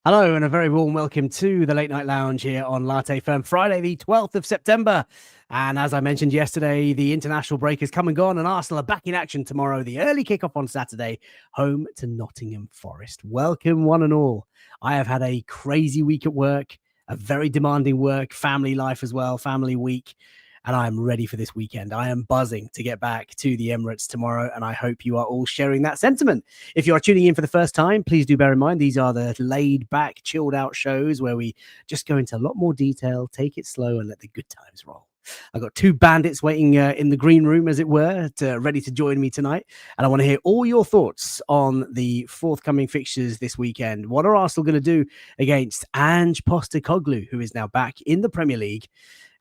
Hello and a very warm welcome to the Late Night Lounge here on Latte Firm, Friday the 12th of September. And as I mentioned yesterday, the international break has come and gone and Arsenal are back in action tomorrow. The early kickoff on Saturday, home to Nottingham Forest. Welcome one and all. I have had a crazy week at work, a very demanding work, family life as well, family week. And I am ready for this weekend. I am buzzing to get back to the Emirates tomorrow, and I hope you are all sharing that sentiment. If you are tuning in for the first time, please do bear in mind these are the laid-back, chilled-out shows where we just go into a lot more detail, take it slow, and let the good times roll. I've got two bandits waiting in the green room, as it were, ready to join me tonight. And I want to hear all your thoughts on the forthcoming fixtures this weekend. What are Arsenal going to do against Ange Postecoglou, who is now back in the Premier League?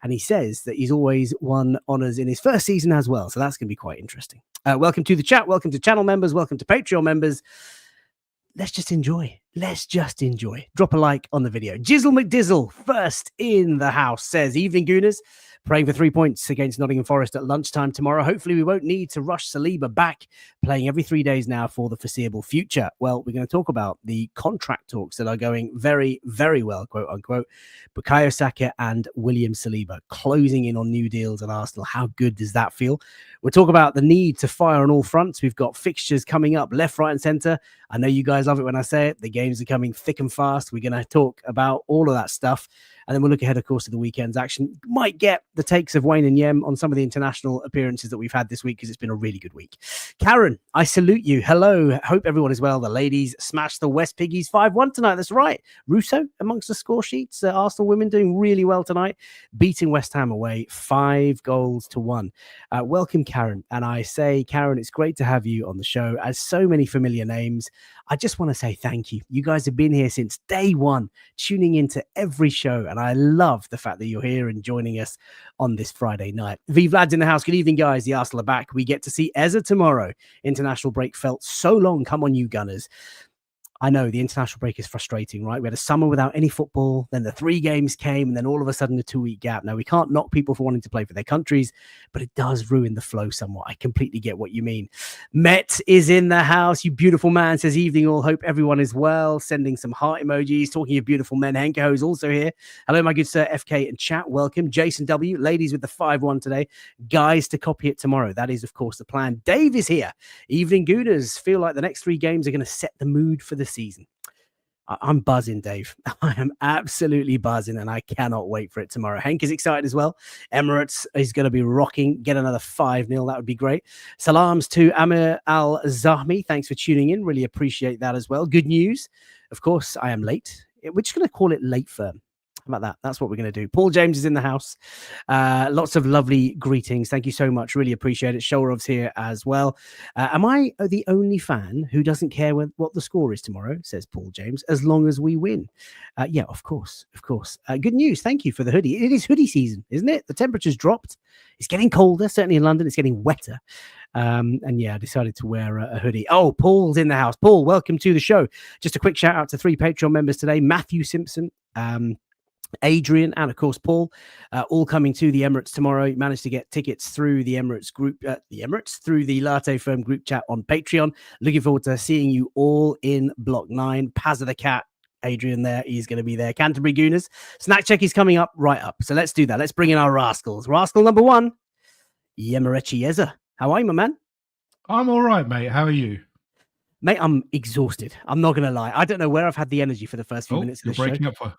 And he says that he's always won honours in his first season as well. So that's going to be quite interesting. Welcome to the chat. Welcome to channel members. Welcome to Patreon members. Let's just enjoy. Drop a like on the video. Jizzle McDizzle, first in the house, says, evening Gooners. Praying for 3 points against Nottingham Forest at lunchtime tomorrow. Hopefully we won't need to rush Saliba back, playing every 3 days now for the foreseeable future. Well, we're going to talk about the contract talks that are going very, very well, quote unquote. Bukayo Saka and William Saliba closing in on new deals at Arsenal. How good does that feel? We'll talk about the need to fire on all fronts. We've got fixtures coming up left, right, and centre. I know you guys love it when I say it. The games are coming thick and fast. We're going to talk about all of that stuff. And then we'll look ahead, of course, to the weekend's action. Might get the takes of Wayne and Yem on some of the international appearances that we've had this week because it's been a really good week. Karen, I salute you. Hello. Hope everyone is well. The ladies smashed the West Piggies 5-1 tonight. That's right. Russo amongst the score sheets. Arsenal women doing really well tonight, beating West Ham away 5-1. Welcome, Karen. And I say, Karen, it's great to have you on the show. As so many familiar names, I just want to say thank you. You guys have been here since day one, tuning into every show. And I love the fact that you're here and joining us on this Friday night. V Vlad's in the house. Good evening, guys. The Arsenal are back. We get to see Eza tomorrow. International break felt so long. Come on, you Gunners. I know the international break is frustrating, right? We had a summer without any football. Then the 3 games came and then all of a sudden a 2-week gap. Now, we can't knock people for wanting to play for their countries, but it does ruin the flow somewhat. I completely get what you mean. Met is in the house. You beautiful man, says evening all. Hope everyone is well. Sending some heart emojis. Talking of beautiful men. Henko is also here. Hello, my good sir. FK and chat. Welcome. Jason W. Ladies with the 5-1 today. Guys to copy it tomorrow. That is, of course, the plan. Dave is here. Evening Gooners. Feel like the next 3 games are going to set the mood for the season. I'm buzzing, Dave. I am absolutely buzzing, and I cannot wait for it tomorrow. Hank is excited as well. Emirates is going to be rocking. Get another 5-0. That would be great. Salams to Amir Al-Zahmi. Thanks for tuning in. Really appreciate that as well. Good news. Of course, I am late. We're just going to call it late firm. How about that? That's what we're going to do. Paul James is in the house. Lots of lovely greetings. Thank you so much. Really appreciate it. Shorov's here as well. Am I the only fan who doesn't care what the score is tomorrow, says Paul James, as long as we win? Yeah, of course. Good news. Thank you for the hoodie. It is hoodie season, isn't it? The temperature's dropped. It's getting colder. Certainly in London, it's getting wetter. And yeah, I decided to wear a hoodie. Oh, Paul's in the house. Paul, welcome to the show. Just a quick shout out to 3 Patreon members today. Matthew Simpson, Adrian, and of course Paul, all coming to the Emirates tomorrow. You managed to get tickets through the Emirates group, through the Latte Firm group chat on Patreon. Looking forward to seeing you all in Block 9. Pazza the Cat, Adrian there, he's going to be there. Canterbury Gooners, Snack Check is coming up right up. So let's do that. Let's bring in our rascals. Rascal number 1, Yemerechi Eza. How are you, my man? I'm all right, mate. How are you? Mate, I'm exhausted. I'm not going to lie. I don't know where I've had the energy for the first few minutes of this show. You're breaking up for...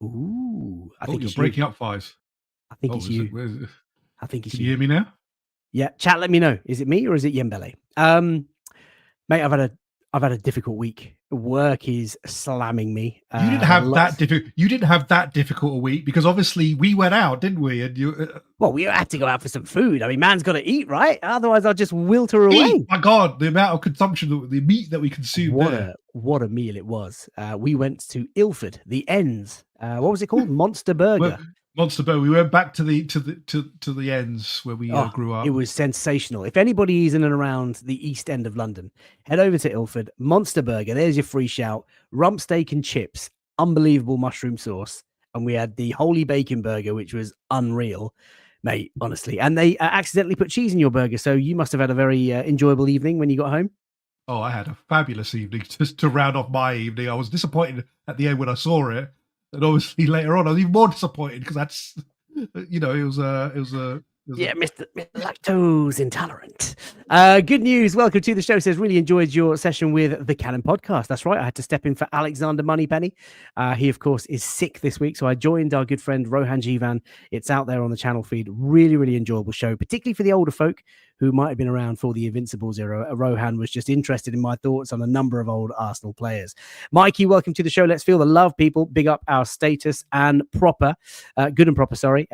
Ooh, I think you're breaking up, Fives. I think it's you. I think it's you. Can you hear me now? Yeah, chat. Let me know. Is it me or is it Yembele? Mate, I've had a difficult week. Work is slamming me. You didn't have that difficult a week because obviously we went out, didn't we? And you. Well, we had to go out for some food. I mean, man's got to eat, right? Otherwise, I'll just wilter away. My God, the amount of consumption, the meat that we consumed. What a meal it was. We went to Ilford, the Ends. What was it called? Monster Burger. Monster Burger. We went back to the Ends where we grew up. It was sensational. If anybody is in and around the East End of London, head over to Ilford. Monster Burger. There's your free shout. Rump steak and chips. Unbelievable mushroom sauce. And we had the Holy Bacon Burger, which was unreal, mate, honestly. And they accidentally put cheese in your burger. So you must have had a very enjoyable evening when you got home. Oh, I had a fabulous evening just to round off my evening. I was disappointed at the end when I saw it, and obviously later on I was even more disappointed because that's, it was Yeah, Mr. Lactose intolerant. Good news. Welcome to the show. Says, really enjoyed your session with the Canon podcast. That's right. I had to step in for Alexander Moneypenny. He, of course, is sick this week. So I joined our good friend Rohan Jivan. It's out there on the channel feed. Really, really enjoyable show, particularly for the older folk who might have been around for the Invincibles era. Rohan was just interested in my thoughts on a number of old Arsenal players. Mikey, welcome to the show. Let's feel the love, people. Big up our status and proper. Good and proper, sorry.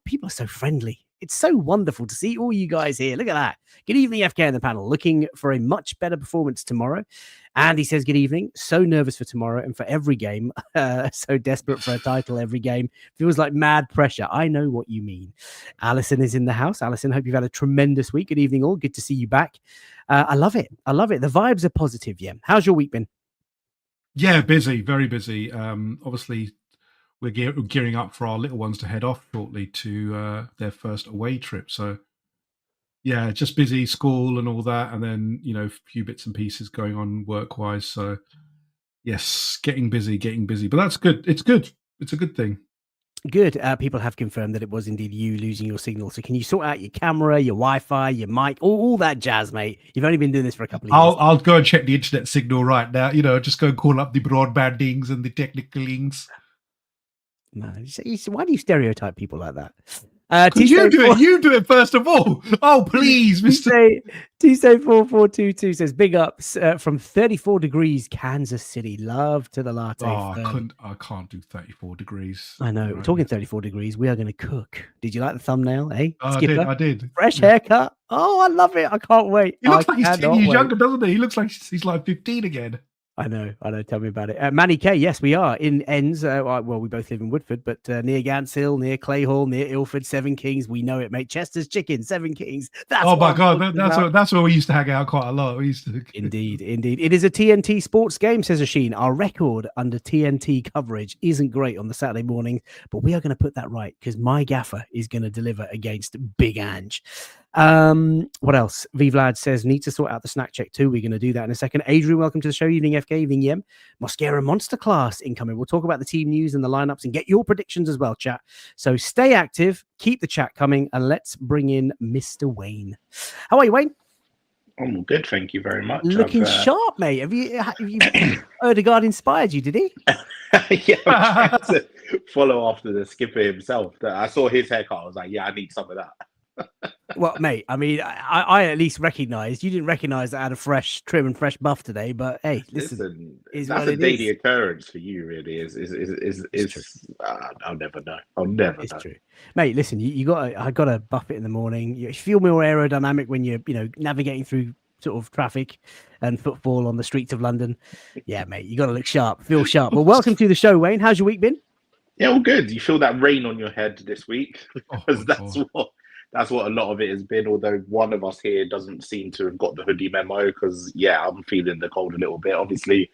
People are so friendly. It's so wonderful to see all you guys here. Look at that. Good evening, FK in the panel. Looking for a much better performance tomorrow. And he says, good evening. So nervous for tomorrow and for every game. So desperate for a title every game. Feels like mad pressure. I know what you mean. Alison is in the house. Alison, hope you've had a tremendous week. Good evening, all. Good to see you back. I love it. I love it. The vibes are positive, yeah. How's your week been? Yeah, busy, very busy. Obviously, we're gearing up for our little ones to head off shortly to their first away trip. So, yeah, just busy, school and all that. And then, a few bits and pieces going on work-wise. So, yes, getting busy. But that's good. It's good. It's a good thing. Good. People have confirmed that it was indeed you losing your signal. So can you sort out your camera, your Wi-Fi, your mic, all that jazz, mate? You've only been doing this for a couple of years. I'll go and check the internet signal right now. Just go and call up the broadbandings and the technicalings. No, why do you stereotype people like that? You do it first of all. Oh, please, Mr. Tuesday4422 says, big ups from 34 degrees, Kansas City. Love to the Latte. I can't do 34 degrees. I know. We're talking 34 degrees. We are going to cook. Did you like the thumbnail, eh? Skipper? I did. Fresh haircut. Oh, I love it. I can't wait. He looks like he's 10 years younger, doesn't he? He looks like he's like 15 again. I know. Tell me about it. Manny K, yes, we are in Ends. Well, we both live in Woodford, but near Gants Hill, near Clay Hall, near Ilford, Seven Kings. We know it, mate. Chester's Chicken, Seven Kings. Oh my God, that's where we used to hang out quite a lot. We used to. Indeed. It is a TNT sports game, says Asheen. Our record under TNT coverage isn't great on the Saturday morning, but we are going to put that right because my gaffer is going to deliver against Big Ange. What else? Vlad says need to sort out the snack check too. We're going to do that in a second. Adrian, welcome to the show. Evening FK, evening Yem. Mosquera Monster Class incoming. We'll talk about the team news and the lineups and get your predictions as well, chat. So stay active, keep the chat coming, and let's bring in Mr. Wayne. How are you, Wayne? I'm good, thank you very much. Looking sharp, mate. Have you Odegaard inspired you? Did he? Yeah, I'm trying to follow after the skipper himself. I saw his haircut. I was like, yeah, I need some of that. Well, mate, I mean, I at least recognised. You didn't recognise that I had a fresh trim and fresh buff today, but hey, listen that's a daily occurrence for you, really. I'll never know. I'll never know. True, mate. Listen, I got to buff it in the morning. You feel more aerodynamic when you're, navigating through sort of traffic and footfall on the streets of London. Yeah, mate, you got to look sharp, feel sharp. Well, welcome to the show, Wayne. How's your week been? Yeah, all good. You feel that rain on your head this week because that's what a lot of it has been, although one of us here doesn't seem to have got the hoodie memo because, yeah, I'm feeling the cold a little bit. Obviously,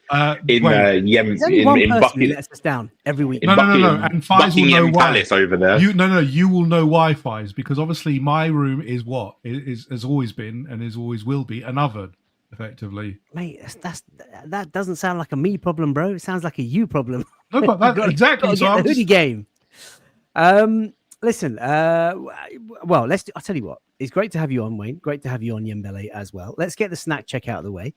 in Buckingham, lets us down every week. No. And Fies will know why. Palace over there. You will know why, Fies, because obviously my room is what has always been and is always will be an oven, effectively. Mate, that doesn't sound like a me problem, bro. It sounds like a you problem. No, but that's exactly so. The hoodie game. Listen, well, I'll tell you what. It's great to have you on, Wayne. Great to have you on Yembele as well. Let's get the snack check out of the way.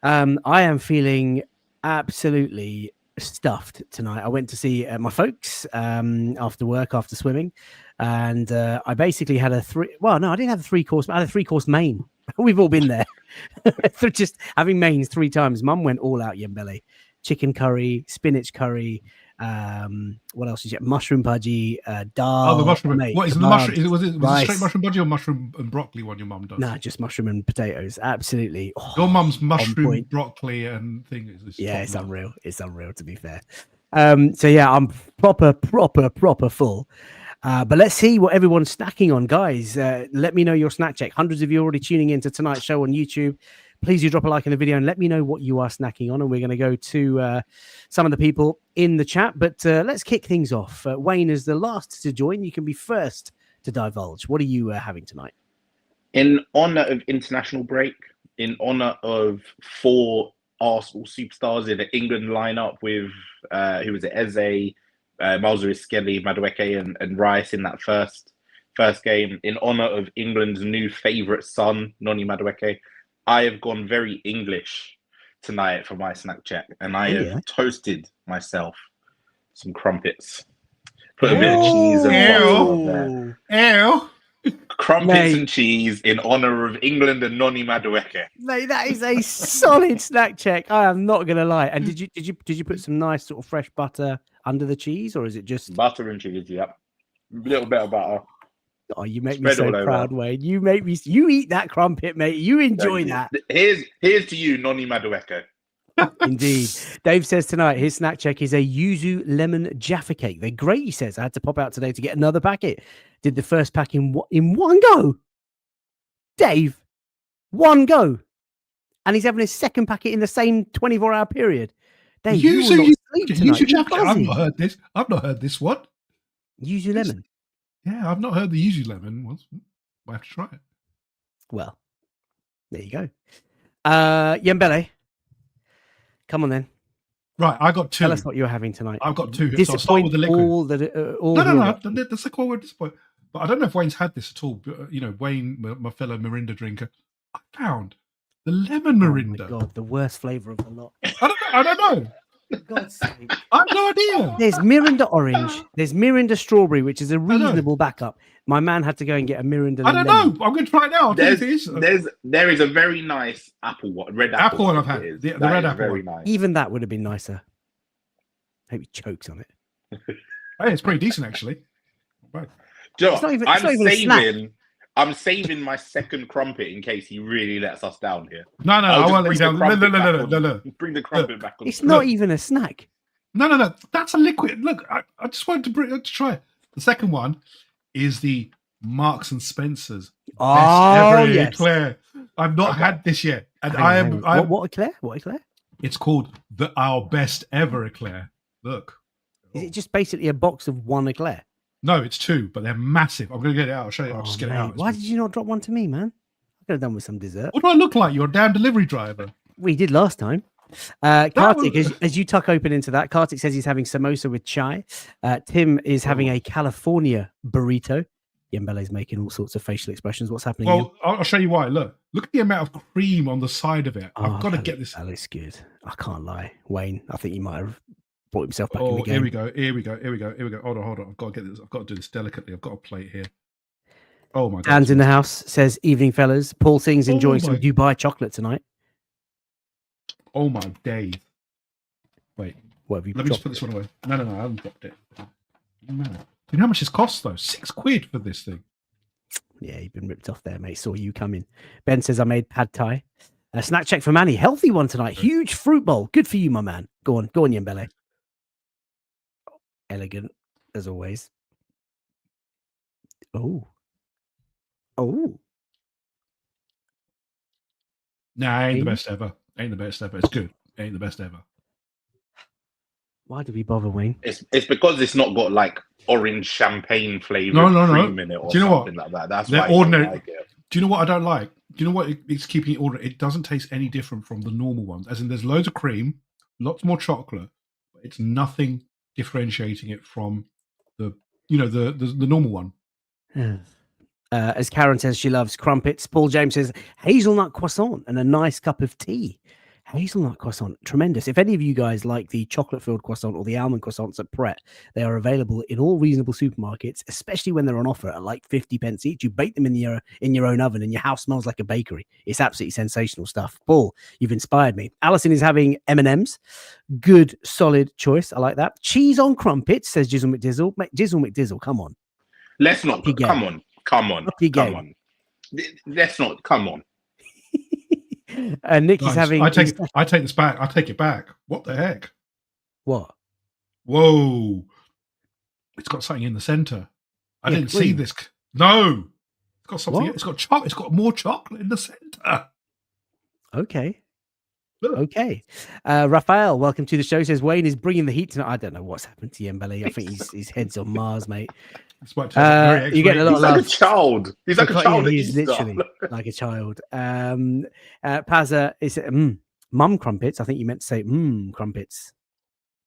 I am feeling absolutely stuffed tonight. I went to see my folks after work, after swimming, and I basically had I didn't have a 3-course. I had a 3-course main. We've all been there. Just having mains 3 times. Mum went all out Yembele. Chicken curry, spinach curry. What else is it? Mushroom bhaji, dal. Oh, the mushroom. Mate, what is the mushroom? Was it straight mushroom bhaji or mushroom and broccoli one your mum does? No, just mushroom and potatoes. Absolutely. Your mum's mushroom, broccoli, and thing is. Yeah, it's unreal. It's unreal, to be fair. So yeah, I'm proper full. But let's see what everyone's snacking on, guys. Let me know your snack check. Hundreds of you already tuning into tonight's show on YouTube. Please do drop a like in the video and let me know what you are snacking on. And we're going to go to some of the people in the chat. But let's kick things off. Wayne is the last to join. You can be first to divulge. What are you having tonight? In honor of international break, in honor of 4 Arsenal superstars in the England lineup with who was it? Eze, Madueke, Madueke, and Rice in that first game. In honor of England's new favourite son, Noni Madueke, I have gone very English tonight for my snack check, and I have toasted myself some crumpets. Put a bit of cheese and butter on there. Ew. Crumpets and cheese in honor of England and Noni Madueke. Mate, that is a solid snack check. I am not gonna lie. And did you put some nice sort of fresh butter under the cheese, or is it just butter and cheese? Yep, a little bit of butter. Oh, you make me so proud, Wayne. You make me. You eat that crumpet, mate. You enjoy that. Here's to you, Noni Madueke. Indeed. Dave says tonight his snack check is a yuzu lemon Jaffa cake. They're great, he says. I had to pop out today to get another packet. Did the first pack in one go. Dave, one go. And he's having his second packet in the same 24-hour period. Dave, you will not sleep tonight. I've not heard this one. Yuzu lemon. Yeah, I've not heard the yuzu lemon once. I have to try it. Well, there you go. Yembele. Come on then. Right, I got 2. Tell us what you're having tonight. I've got 2. Disappoint so I'll start with the liquid. No. That's a cool word, disappoint. But I don't know if Wayne's had this at all. But, Wayne, my fellow Mirinda drinker, I found the lemon Mirinda. Oh my God, the worst flavour of the lot. I don't know. For God's sake. I have no idea. There's Mirinda orange. There's Mirinda strawberry, which is a reasonable backup. My man had to go and get a Mirinda. I don't know. I'm going to try it now. There is a very nice apple one, red apple one I've had. The red apple very one. Nice. Even that would have been nicer. Hope he chokes on it. Hey, it's pretty decent actually. Right. I'm saving my second crumpet in case he really lets us down here. No, I won't let you down. No. Bring the crumpet back on. It's not even a snack. No. That's a liquid. Look, I just wanted to try it. The second one is the Marks and Spencer's best ever eclair. I've not had this yet, and What eclair? What eclair? It's called our best ever eclair. Look, is it just basically a box of one eclair? No, it's 2, but they're massive. I'm going to get it out. I'll show you. I'll just get it out. Why did you not drop one to me, man? I could have done with some dessert. What do I look like? You're a damn delivery driver. We did last time. Kartik, as you tuck open into that, Kartik says he's having samosa with chai. Tim is having a California burrito. Yembele's making all sorts of facial expressions. What's happening? Well, I'll show you why. Look at the amount of cream on the side of it. I've got to get this. That looks good. I can't lie. Wayne, I think you might have brought himself back in the game. Here we go. Hold on. I've got to get this. I've got to do this delicately. I've got a plate here. Oh my God. Dan's in the house, says, evening, fellas. Paul Singh's enjoying some Dubai chocolate tonight. Oh my days. Wait. What have you Let me just put this one away. No, I haven't dropped it. No. Do you know how much this costs though? £6 for this thing. Yeah, you've been ripped off there, mate. Saw you coming. Ben says I made pad thai. A snack check for Manny. Healthy one tonight. Huge fruit bowl. Good for you, my man. Go on, Yembele. Elegant, as always. Oh. Nah, ain't the best ever. It's good. Ain't the best ever. Why do we bother, Wayne? It's because it's not got like orange champagne flavor cream in it or something like that. That's they're why ordinary. Like it. Do you know what I don't like? Do you know what it's keeping it ordinary? It doesn't taste any different from the normal ones. As in, there's loads of cream, lots more chocolate, but it's nothing differentiating it from the normal one. As Karen says, she loves crumpets. Paul James says hazelnut croissant and a nice cup of tea. Hazelnut croissant, tremendous. If any of you guys like the chocolate-filled croissant or the almond croissants at Pret, they are available in all reasonable supermarkets, especially when they're on offer at like 50 pence each. You bake them in your own oven and your house smells like a bakery. It's absolutely sensational stuff. Paul, you've inspired me. Alison is having M&Ms. Good, solid choice. I like that. Cheese on crumpets, says Jizzle McDizzle. Jizzle McDizzle, come on. Let's not. Come on. Let's not. Come on. Nick is having. I take this back. I take it back. What the heck? What? Whoa! It's got something in the center. I didn't see this. No, it's got something. What? It's got chocolate. It's got more chocolate in the center. Okay. Okay. Raphael, welcome to the show. Says Wayne is bringing the heat tonight. I don't know what's happened to Yembele. I think his head's on Mars, mate. You're getting a lot of He's like love. a child. He's like a child. He's literally like a child. Pazza is mum crumpets. I think you meant to say crumpets,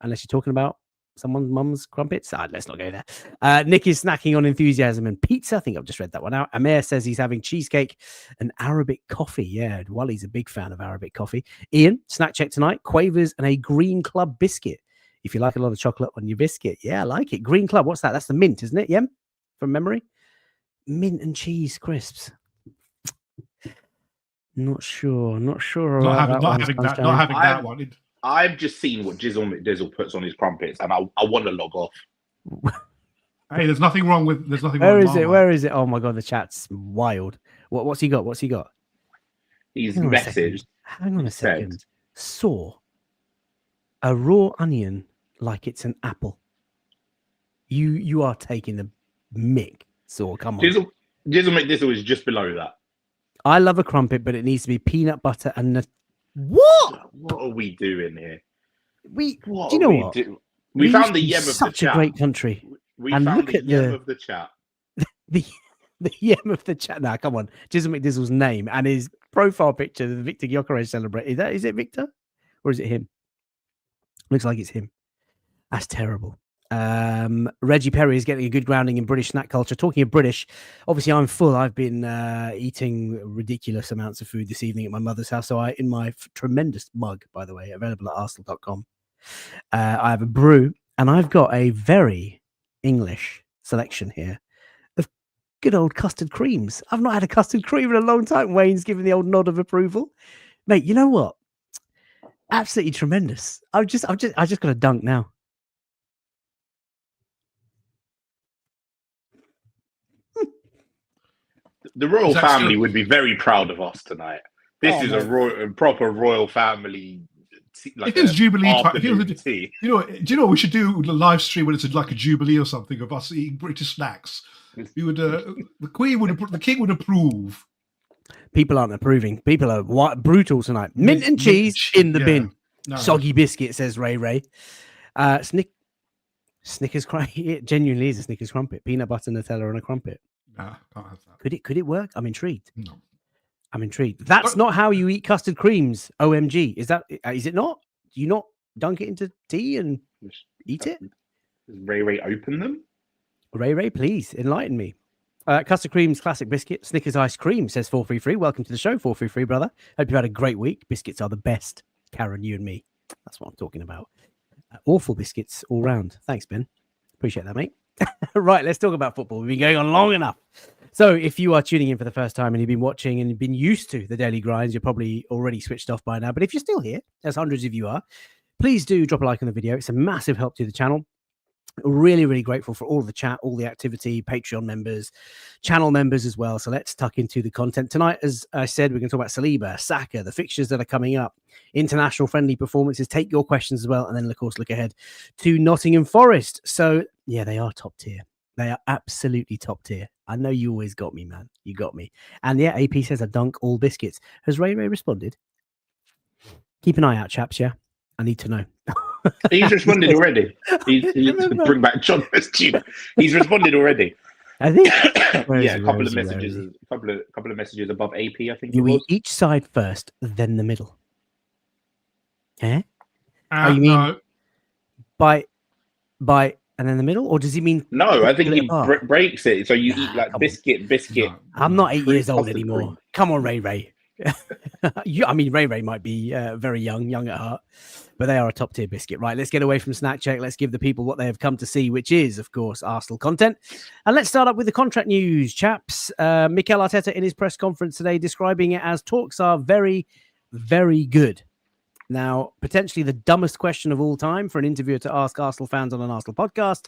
unless you're talking about someone's mum's crumpets. Let's not go there. Nick is snacking on enthusiasm and pizza. I think I've just read that one out. Amir says he's having cheesecake and Arabic coffee. Yeah, Wally's a big fan of Arabic coffee. Ian, snack check tonight, Quavers and a Green Club biscuit. If you like a lot of chocolate on your biscuit. Yeah, I like it. Green Club, what's that? That's the mint, isn't it? Yeah, from memory. Mint and cheese crisps. Not sure. Not having that one. I've just seen what Jizzle McDizzle puts on his crumpets, and I want to log off. Hey, there's nothing wrong with. Where is it? Where is it? Oh my god, the chat's wild. What's he got? He's messaged. Hang on a second. Saw a raw onion like it's an apple. You are taking the mick. Saw, come on. Jizzle McDizzle is just below that. I love a crumpet, but it needs to be peanut butter and what? What are we doing here? We found the yem of the chat. Such a great country. We found the yem of the chat. The yem of the chat. Now, come on. Jizzle McDizzle's name and his profile picture, the Victor Gyökeres celebrate. Is it Victor? Or is it him? Looks like it's him. That's terrible. Reggie Perry is getting a good grounding in British snack culture. Talking of British, obviously I'm full. I've been eating ridiculous amounts of food this evening at my mother's house. So in my tremendous mug, by the way, available at arsenal.com, I have a brew and I've got a very English selection here of good old custard creams. I've not had a custard cream in a long time. Wayne's giving the old nod of approval. Mate, you know what? Absolutely tremendous. I just got a dunk now. The royal family would be very proud of us tonight. This is a proper royal family. Like it is Jubilee time. Do you know what we should do? The live stream when it's like a Jubilee or something of us eating British snacks. We would, the king would approve. People aren't approving. People are brutal tonight. Mint and cheese in the bin. No. Soggy biscuit, says Ray. Snickers crumpet. It genuinely is a Snickers crumpet. Peanut butter, Nutella, and a crumpet. Nah, can't have that. Could it work? I'm intrigued. No. I'm intrigued. That's not how you eat custard creams. OMG. Is it not? Do you not dunk it into tea and eat it? Does Ray open them? Ray, please enlighten me. Custard creams, classic biscuit, Snickers ice cream, says 433. Welcome to the show, 433, brother. Hope you've had a great week. Biscuits are the best. Karen, you and me. That's what I'm talking about. Awful biscuits all round. Thanks, Ben. Appreciate that, mate. Right, let's talk about football. We've been going on long enough. So if you are tuning in for the first time and you've been watching and you've been used to the daily grinds, you're probably already switched off by now. But if you're still here, as hundreds of you are, please do drop a like on the video. It's a massive help to the channel. Really, really grateful for all the chat, all the activity, Patreon members, channel members as well. So let's tuck into the content. Tonight, as I said, we're going to talk about Saliba, Saka, the fixtures that are coming up, international friendly performances, take your questions as well. And then, of course, look ahead to Nottingham Forest. So, yeah, they are top tier. They are absolutely top tier. I know you always got me, man. You got me. And yeah, AP says I dunk all biscuits. Has Ray responded? Keep an eye out, chaps, yeah? I need to know. He's responded already. He's bring back John West. He's responded already. I think. Yeah, a couple of messages above AP. I think you eat each side first, then the middle. Eh? You mean no. bite, and then the middle, or does he mean? No, I think he breaks it. So you eat like biscuit. No. I'm not 8 years old anymore. Cream. Come on, Ray. Ray might be very young at heart, but they are a top tier biscuit. Right, let's get away from Snack Check. Let's give the people what they have come to see, which is, of course, Arsenal content. And let's start up with the contract news, chaps. Mikel Arteta in his press conference today describing it as talks are very, very good. Now, potentially the dumbest question of all time for an interviewer to ask Arsenal fans on an Arsenal podcast,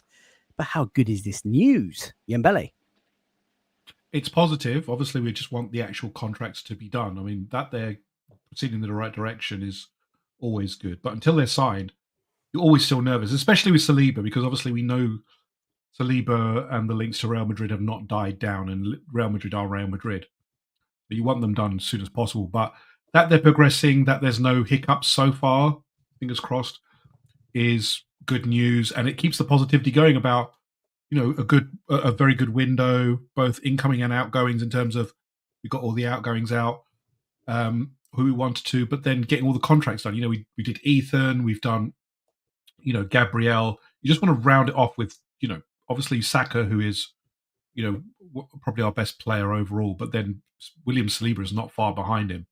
but how good is this news? Yembele. It's positive. Obviously, we just want the actual contracts to be done. I mean, that they're proceeding in the right direction is always good. But until they're signed, you're always still nervous, especially with Saliba, because obviously we know Saliba and the links to Real Madrid have not died down, and Real Madrid are Real Madrid. But you want them done as soon as possible. But that they're progressing, that there's no hiccups so far, fingers crossed, is good news, and it keeps the positivity going about a very good window, both incoming and outgoings. In terms of we got all the outgoings out, who we wanted to, but then getting all the contracts done. We did Ethan, we've done Gabriel. You just want to round it off with obviously Saka, who is probably our best player overall, but then William Saliba is not far behind him,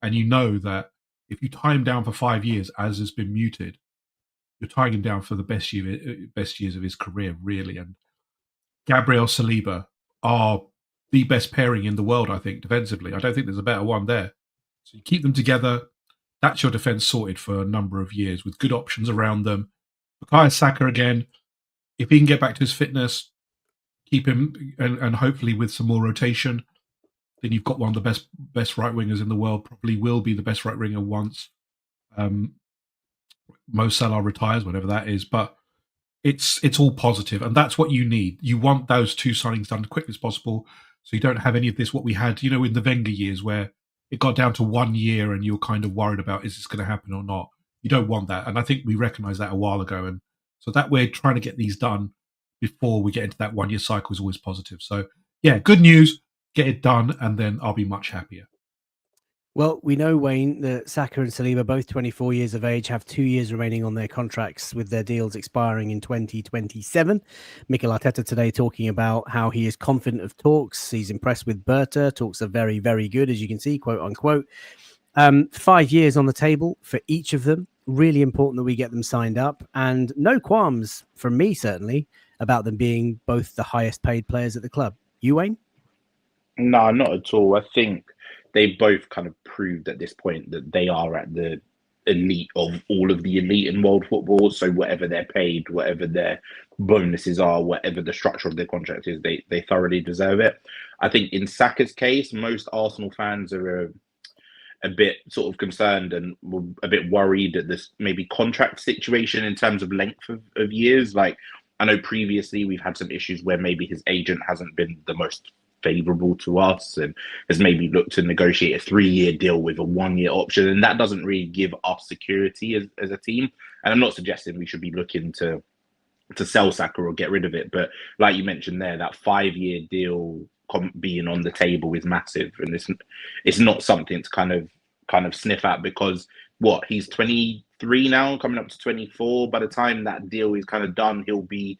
and that if you tie him down for 5 years, as has been muted, you're tying him down for the best years of his career, really. And Gabriel Saliba are the best pairing in the world, I think, defensively. I don't think there's a better one there. So you keep them together. That's your defense sorted for a number of years with good options around them. Bukayo Saka again, if he can get back to his fitness, keep him, and hopefully with some more rotation, then you've got one of the best right wingers in the world. Probably will be the best right winger once Mo Salah retires, whatever that is. But it's all positive, and that's what you need. You want those two signings done as quickly as possible, so you don't have any of this what we had, in the Wenger years, where it got down to 1 year and you were kind of worried about, is this going to happen or not? You don't want that, and I think we recognised that a while ago, and so that we're trying to get these done before we get into that 1 year cycle is always positive. So yeah, good news, get it done, and then I'll be much happier. Well, we know, Wayne, that Saka and Saliba, both 24 years of age, have 2 years remaining on their contracts, with their deals expiring in 2027. Mikel Arteta today talking about how he is confident of talks. He's impressed with Berta. Talks are very, very good, as you can see, quote unquote. 5 years on the table for each of them. Really important that we get them signed up. And no qualms from me, certainly, about them being both the highest paid players at the club. You, Wayne? No, not at all. I think they both kind of proved at this point that they are at the elite of all of the elite in world football. So whatever they're paid, whatever their bonuses are, whatever the structure of their contract is, they thoroughly deserve it. I think in Saka's case, most Arsenal fans are a bit sort of concerned and a bit worried at this maybe contract situation in terms of length of years. Like, I know previously we've had some issues where maybe his agent hasn't been the most favourable to us and has maybe looked to negotiate a 3-year deal with a 1-year option, and that doesn't really give us security as a team. And I'm not suggesting we should be looking to sell Saka or get rid of it, but like you mentioned there, that 5-year deal being on the table is massive, and it's not something to kind of sniff at, because he's 23 now, coming up to 24. By the time that deal is kind of done, he'll be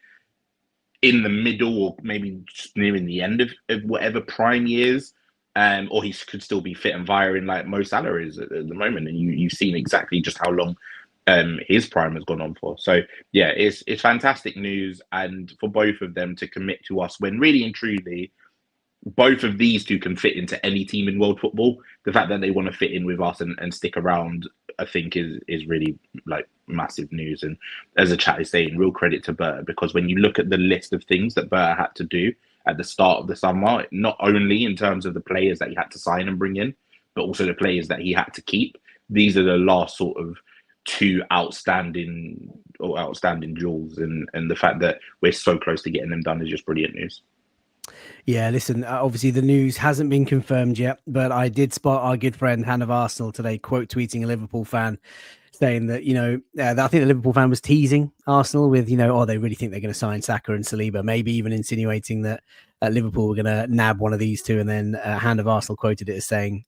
in the middle or maybe just nearing the end of whatever prime years, or he could still be fit and firing like Mo Salah is at the moment. And you've seen exactly just how long his prime has gone on for. So yeah, it's fantastic news, and for both of them to commit to us when really and truly both of these two can fit into any team in world football. The fact that they want to fit in with us and stick around, I think is really like massive news. And as a chat is saying, real credit to Berta, because when you look at the list of things that Berta had to do at the start of the summer, not only in terms of the players that he had to sign and bring in, but also the players that he had to keep. These are the last sort of two outstanding jewels, and the fact that we're so close to getting them done is just brilliant news. Yeah, listen, obviously the news hasn't been confirmed yet, but I did spot our good friend Han of Arsenal today quote tweeting a Liverpool fan saying that, I think the Liverpool fan was teasing Arsenal with, they really think they're going to sign Saka and Saliba, maybe even insinuating that Liverpool were going to nab one of these two. And then Han of Arsenal quoted it as saying,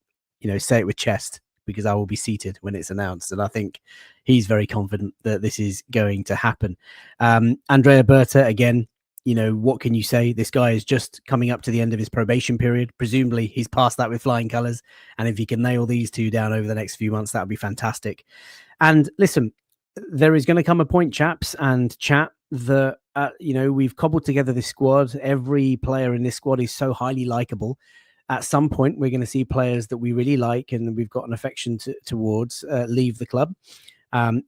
say it with chest, because I will be seated when it's announced. And I think he's very confident that this is going to happen. Andrea Berta, again, what can you say? This guy is just coming up to the end of his probation period. Presumably he's passed that with flying colours. And if he can nail these two down over the next few months, that would be fantastic. And listen, there is going to come a point, chaps and chat, that, we've cobbled together this squad. Every player in this squad is so highly likable. At some point, we're going to see players that we really like and we've got an affection towards leave the club.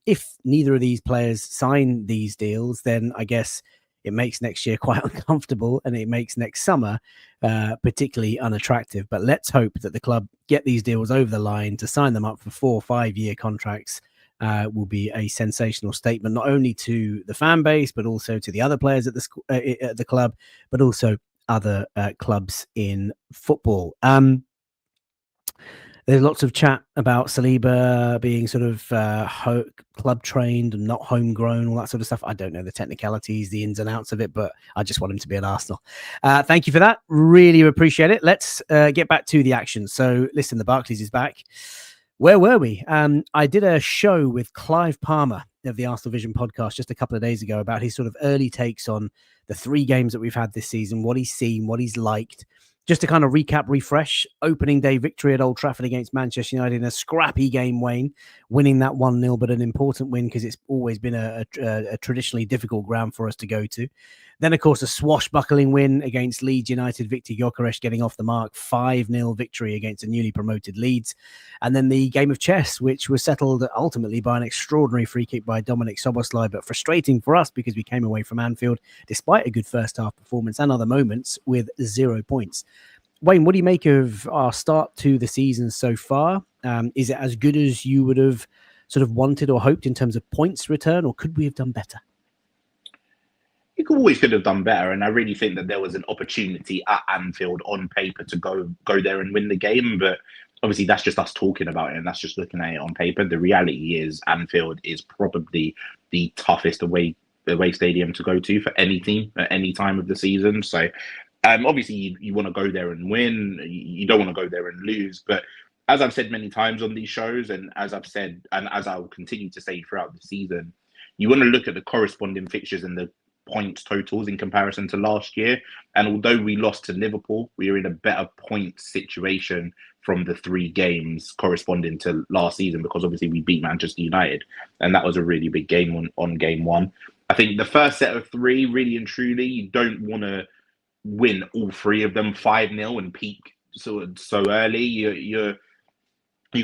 If neither of these players sign these deals, then I guess it makes next year quite uncomfortable, and it makes next summer particularly unattractive. But let's hope that the club get these deals over the line. To sign them up for 4 or 5 year contracts will be a sensational statement, not only to the fan base, but also to the other players at the club, but also other clubs in football. There's lots of chat about Saliba being sort of club trained and not homegrown, all that sort of stuff. I don't know the technicalities, the ins and outs of it, but I just want him to be at Arsenal. Thank you for that. Really appreciate it. Let's get back to the action. So listen, the Barclays is back. Where were we? I did a show with Clive Palmer of the Arsenal Vision podcast just a couple of days ago about his sort of early takes on the 3 games that we've had this season, what he's seen, what he's liked. Just to kind of recap, refresh, opening day victory at Old Trafford against Manchester United in a scrappy game, Wayne, winning that 1-0, but an important win because it's always been a traditionally difficult ground for us to go to. Then, of course, a swashbuckling win against Leeds United, Victor Gyökeres getting off the mark, 5-0 victory against a newly promoted Leeds. And then the game of chess, which was settled ultimately by an extraordinary free kick by Dominic Szoboszlai, but frustrating for us because we came away from Anfield, despite a good first half performance and other moments, with 0 points. Wayne, what do you make of our start to the season so far? Is it as good as you would have sort of wanted or hoped in terms of points return, or could we have done better? You always could have done better, and I really think that there was an opportunity at Anfield on paper to go there and win the game, but obviously that's just us talking about it and that's just looking at it on paper. The reality is Anfield is probably the toughest away stadium to go to for any team at any time of the season. So obviously you want to go there and win. You don't want to go there and lose. But as I've said many times on these shows, and as I've said, and as I will continue to say throughout the season, you want to look at the corresponding fixtures and the points totals in comparison to last year. And although we lost to Liverpool, we are in a better point situation from the 3 games corresponding to last season, because obviously we beat Manchester United, and that was a really big game on game 1. I think the first set of 3, really and truly, you don't want to win all 3 of them 5-0 and peak so early. You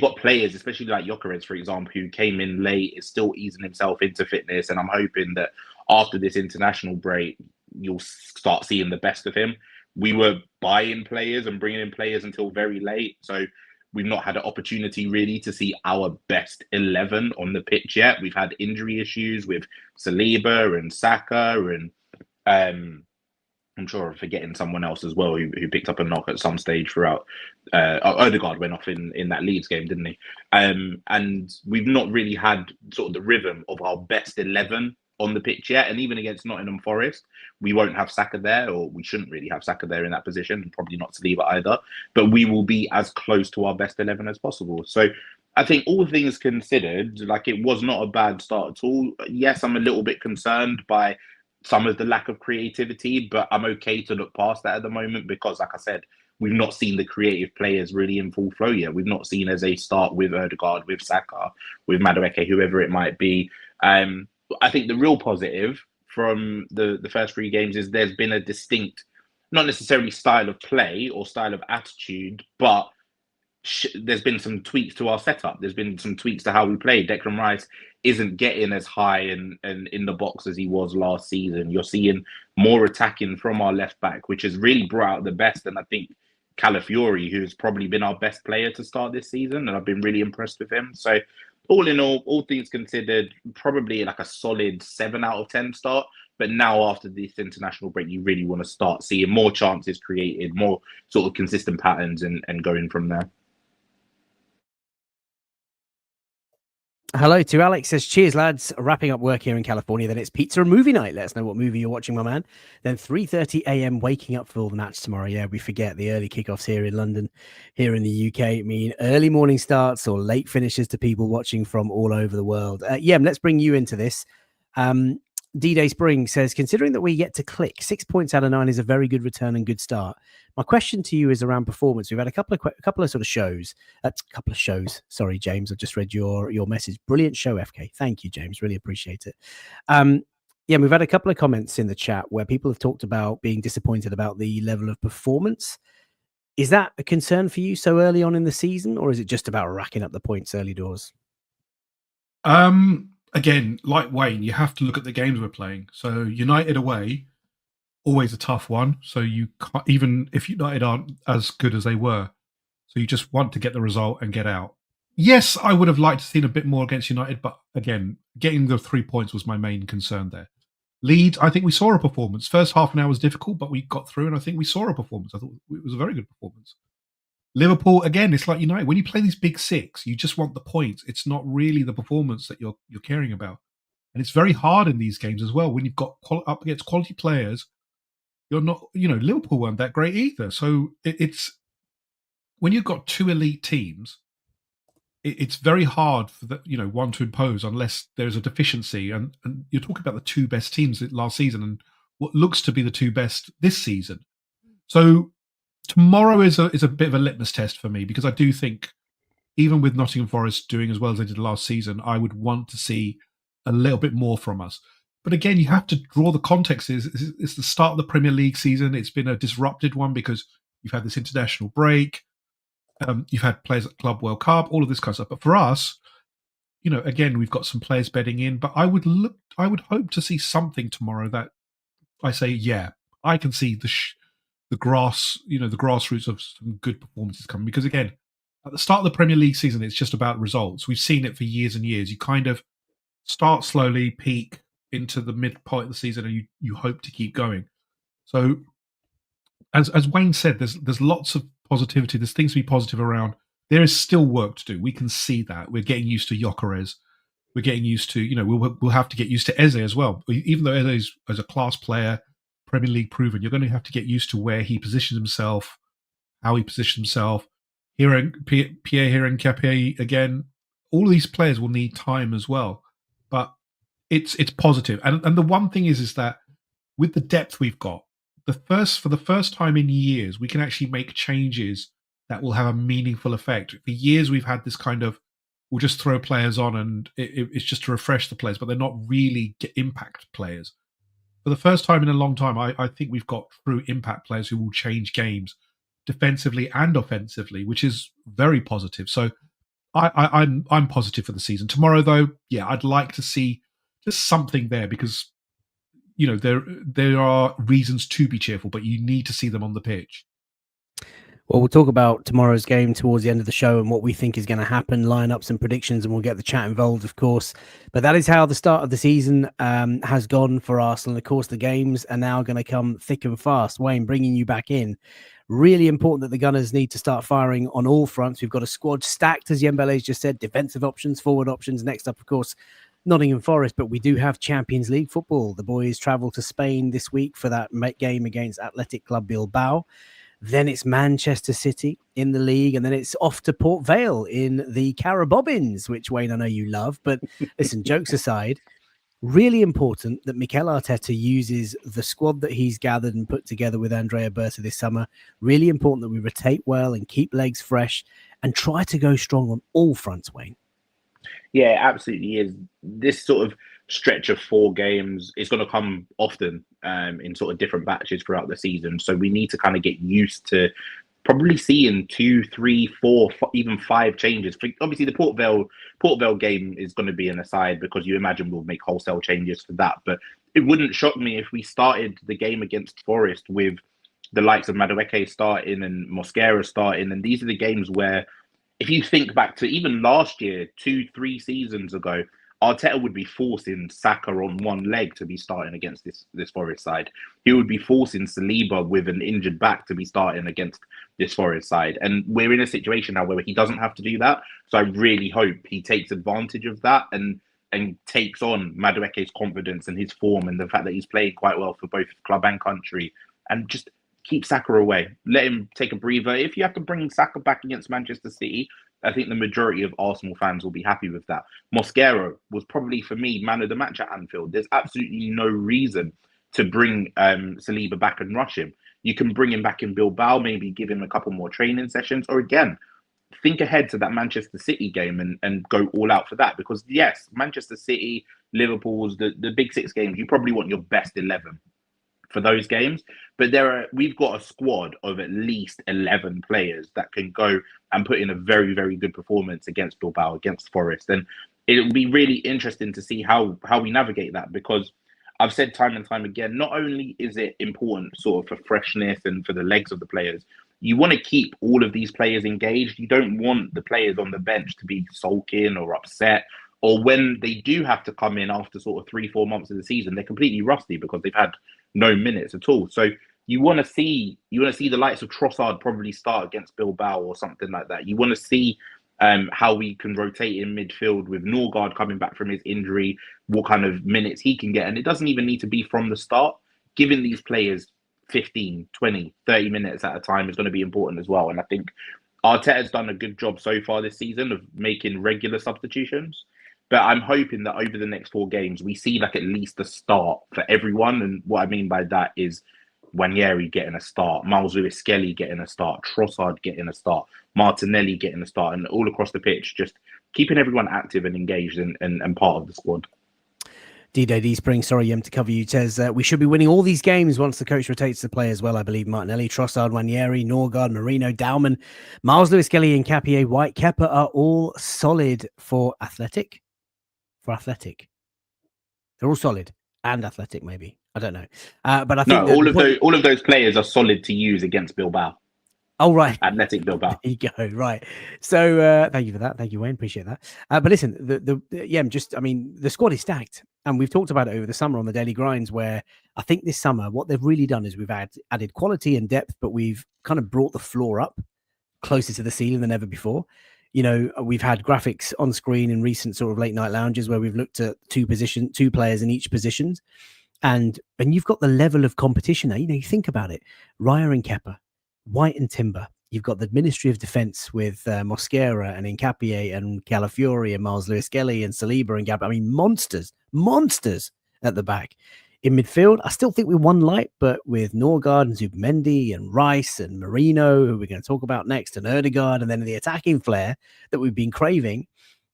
got players, especially like Gyökeres, for example, who came in late, is still easing himself into fitness, and I'm hoping that after this international break, you'll start seeing the best of him. We were buying players and bringing in players until very late, so we've not had an opportunity really to see our best 11 on the pitch yet. We've had injury issues with Saliba and Saka, and I'm sure I'm forgetting someone else as well who picked up a knock at some stage throughout. Odegaard went off in that Leeds game, didn't he? And we've not really had sort of the rhythm of our best 11 on the pitch yet. And even against Nottingham Forest, we won't have Saka there, or we shouldn't really have Saka there in that position, and probably not Saliba either. But we will be as close to our best 11 as possible. So I think all things considered, like, it was not a bad start at all. Yes, I'm a little bit concerned by some of the lack of creativity, but I'm okay to look past that at the moment because, like I said, we've not seen the creative players really in full flow yet. We've not seen as a start with Odegaard, with Saka, with Madueke, whoever it might be. I think the real positive from the first 3 games is there's been a distinct, not necessarily style of play or style of attitude, but there's been some tweaks to our setup. There's been some tweaks to how we play. Declan Rice isn't getting as high and in the box as he was last season. You're seeing more attacking from our left back, which has really brought out the best. And I think Calafiori, who's probably been our best player to start this season, and I've been really impressed with him. So all in all things considered, probably like a solid 7 out of 10 start. But now after this international break, you really want to start seeing more chances created, more sort of consistent patterns and going from there. Hello to Alex, says, cheers, lads. Wrapping up work here in California. Then it's pizza and movie night. Let us know what movie you're watching, my man. Then 3:30 a.m. waking up for the match tomorrow. Yeah, we forget the early kickoffs here in London, here in the UK. I mean, early morning starts or late finishes to people watching from all over the world. Let's bring you into this. D-Day Spring says, considering that we get to click 6 points out of 9 is a very good return and good start. My question to you is around performance. We've had a couple of sort of shows. Sorry, James, I've just read your message. Brilliant show, FK. Thank you, James. Really appreciate it. We've had a couple of comments in the chat where people have talked about being disappointed about the level of performance. Is that a concern for you so early on in the season, or is it just about racking up the points early doors? Again, like Wayne, you have to look at the games we're playing. So United away, always a tough one. So you can't, even if United aren't as good as they were, so you just want to get the result and get out. Yes, I would have liked to see a bit more against United, but again, getting the 3 points was my main concern there. Leeds, I think we saw a performance. First half an hour was difficult, but we got through, and I think we saw a performance. I thought it was a very good performance. Liverpool, again, it's like United. When you play these big six, you just want the points. It's not really the performance that you're caring about. And it's very hard in these games as well. When you've got up against quality players, you're not, Liverpool weren't that great either. So it's when you've got two elite teams, it's very hard for one to impose unless there's a deficiency. And you're talking about the two best teams last season and what looks to be the two best this season. So tomorrow is a bit of a litmus test for me, because I do think even with Nottingham Forest doing as well as they did last season, I would want to see a little bit more from us. But again, you have to draw the context. It's the start of the Premier League season. It's been a disrupted one because you've had this international break. You've had players at Club World Cup, all of this kind of stuff. But for us, again, we've got some players bedding in. But I would hope to see something tomorrow that I say, yeah, I can see the grassroots of some good performances coming. Because again, at the start of the Premier League season, it's just about results. We've seen it for years and years. You kind of start slowly, peak into the mid part of the season, and you hope to keep going. So, as Wayne said, there's lots of positivity. There's things to be positive around. There is still work to do. We can see that. We're getting used to Gyökeres. We're getting used to, we'll have to get used to Eze as well. Even though Eze is a class player, Premier League proven, you're going to have to get used to where he positions himself, how he positions himself. Pierre Nketiah again. All of these players will need time as well, but it's positive. And the one thing is that with the depth we've got, for the first time in years, we can actually make changes that will have a meaningful effect. For years, we've had this kind of, we'll just throw players on and it's just to refresh the players, but they're not really impact players. For the first time in a long time, I think we've got true impact players who will change games defensively and offensively, which is very positive. So I'm positive for the season. Tomorrow, though, yeah, I'd like to see just something there, because there are reasons to be cheerful, but you need to see them on the pitch. Well, we'll talk about tomorrow's game towards the end of the show and what we think is going to happen, lineups and predictions, and we'll get the chat involved, of course. But that is how the start of the season has gone for Arsenal. Of course, the games are now going to come thick and fast. Wayne, bringing you back in. Really important that the Gunners need to start firing on all fronts. We've got a squad stacked, as Yembele's just said, defensive options, forward options. Next up, of course, Nottingham Forest, but we do have Champions League football. The boys travel to Spain this week for that game against Athletic Club Bilbao. Then it's Manchester City in the league, and then it's off to Port Vale in the Carabobbins, which, Wayne, I know you love. But listen, jokes aside, really important that Mikel Arteta uses the squad that he's gathered and put together with Andrea Berta this summer. Really important that we rotate well and keep legs fresh and try to go strong on all fronts, Wayne. Yeah, it absolutely is. This sort of stretch of 4 games is going to come often in sort of different batches throughout the season. So we need to kind of get used to probably seeing 2, 3, 4, even 5 changes. Obviously, the Port Vale game is going to be an aside, because you imagine we'll make wholesale changes for that. But it wouldn't shock me if we started the game against Forest with the likes of Madueke starting and Mosquera starting. And these are the games where, if you think back to even last year, 2-3 seasons ago, Arteta would be forcing Saka on one leg to be starting against this Forest side. He would be forcing Saliba with an injured back to be starting against this Forest side. And we're in a situation now where he doesn't have to do that. So I really hope he takes advantage of that and takes on Madueke's confidence and his form and the fact that he's played quite well for both club and country, and just keep Saka away. Let him take a breather. If you have to bring Saka back against Manchester City, I think the majority of Arsenal fans will be happy with that. Mosquera was probably, for me, man of the match at Anfield. There's absolutely no reason to bring Saliba back and rush him. You can bring him back in Bilbao, maybe give him a couple more training sessions, or again, think ahead to that Manchester City game and go all out for that. Because yes, Manchester City, Liverpool's, the big 6 games, you probably want your best 11 for those games, but we've got a squad of at least 11 players that can go and put in a very, very good performance against Bilbao, against Forest. And it'll be really interesting to see how we navigate that, because I've said time and time again, not only is it important sort of for freshness and for the legs of the players, you want to keep all of these players engaged. You don't want the players on the bench to be sulking or upset, or when they do have to come in after sort of 3-4 months of the season, they're completely rusty because they've had no minutes at all. So you want to see the likes of Trossard probably start against Bilbao or something like that. You want to see how we can rotate in midfield with Norgard coming back from his injury, what kind of minutes he can get. And it doesn't even need to be from the start. Giving these players 15, 20, 30 minutes at a time is going to be important as well. And I think Arteta's done a good job so far this season of making regular substitutions. But I'm hoping that over the next 4 games, we see like at least a start for everyone. And what I mean by that is Nwaneri getting a start, Miles Lewis-Skelly getting a start, Trossard getting a start, Martinelli getting a start, and all across the pitch, just keeping everyone active and engaged and part of the squad. D Spring, sorry, to cover you, says we should be winning all these games once the coach rotates the players well. I believe Martinelli, Trossard, Nwaneri, Norgard, Marino, Dauman, Miles Lewis-Skelly, and Capier White Kepa are all solid for Athletic. They're all solid and Athletic, maybe. I don't know. But I think all of those players are solid to use against Bilbao. Oh, right. Athletic Bilbao. There you go. Right. So thank you for that. Thank you, Wayne. Appreciate that. But listen, the squad is stacked. And we've talked about it over the summer on the Daily Grinds, where I think this summer, what they've really done is we've added quality and depth, but we've kind of brought the floor up closer to the ceiling than ever before. You know, we've had graphics on screen in recent sort of late night lounges where we've looked at two players in each positions. And you've got the level of competition there. You know, you think about it. Raya and Kepa, White and Timber. You've got the Ministry of Defence with Mosquera and Nkapie and Calafiori and Miles Lewis-Skelly and Saliba and Gab. I mean, monsters at the back. In midfield, I still think we're one light, but with Norgard and Zubimendi and Rice and Marino, who we're going to talk about next, and Odegaard, and then the attacking flair that we've been craving,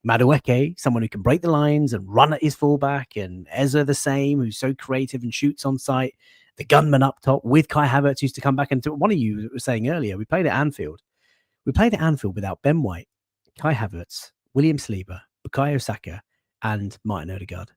Madueke, someone who can break the lines and run at his fullback, and Eza the same, who's so creative and shoots on sight. The gunman up top with Kai Havertz used to come back. And one of you was saying earlier, we played at Anfield. We played at Anfield without Ben White, Kai Havertz, William Saliba, Bukayo Saka, and Martin Odegaard.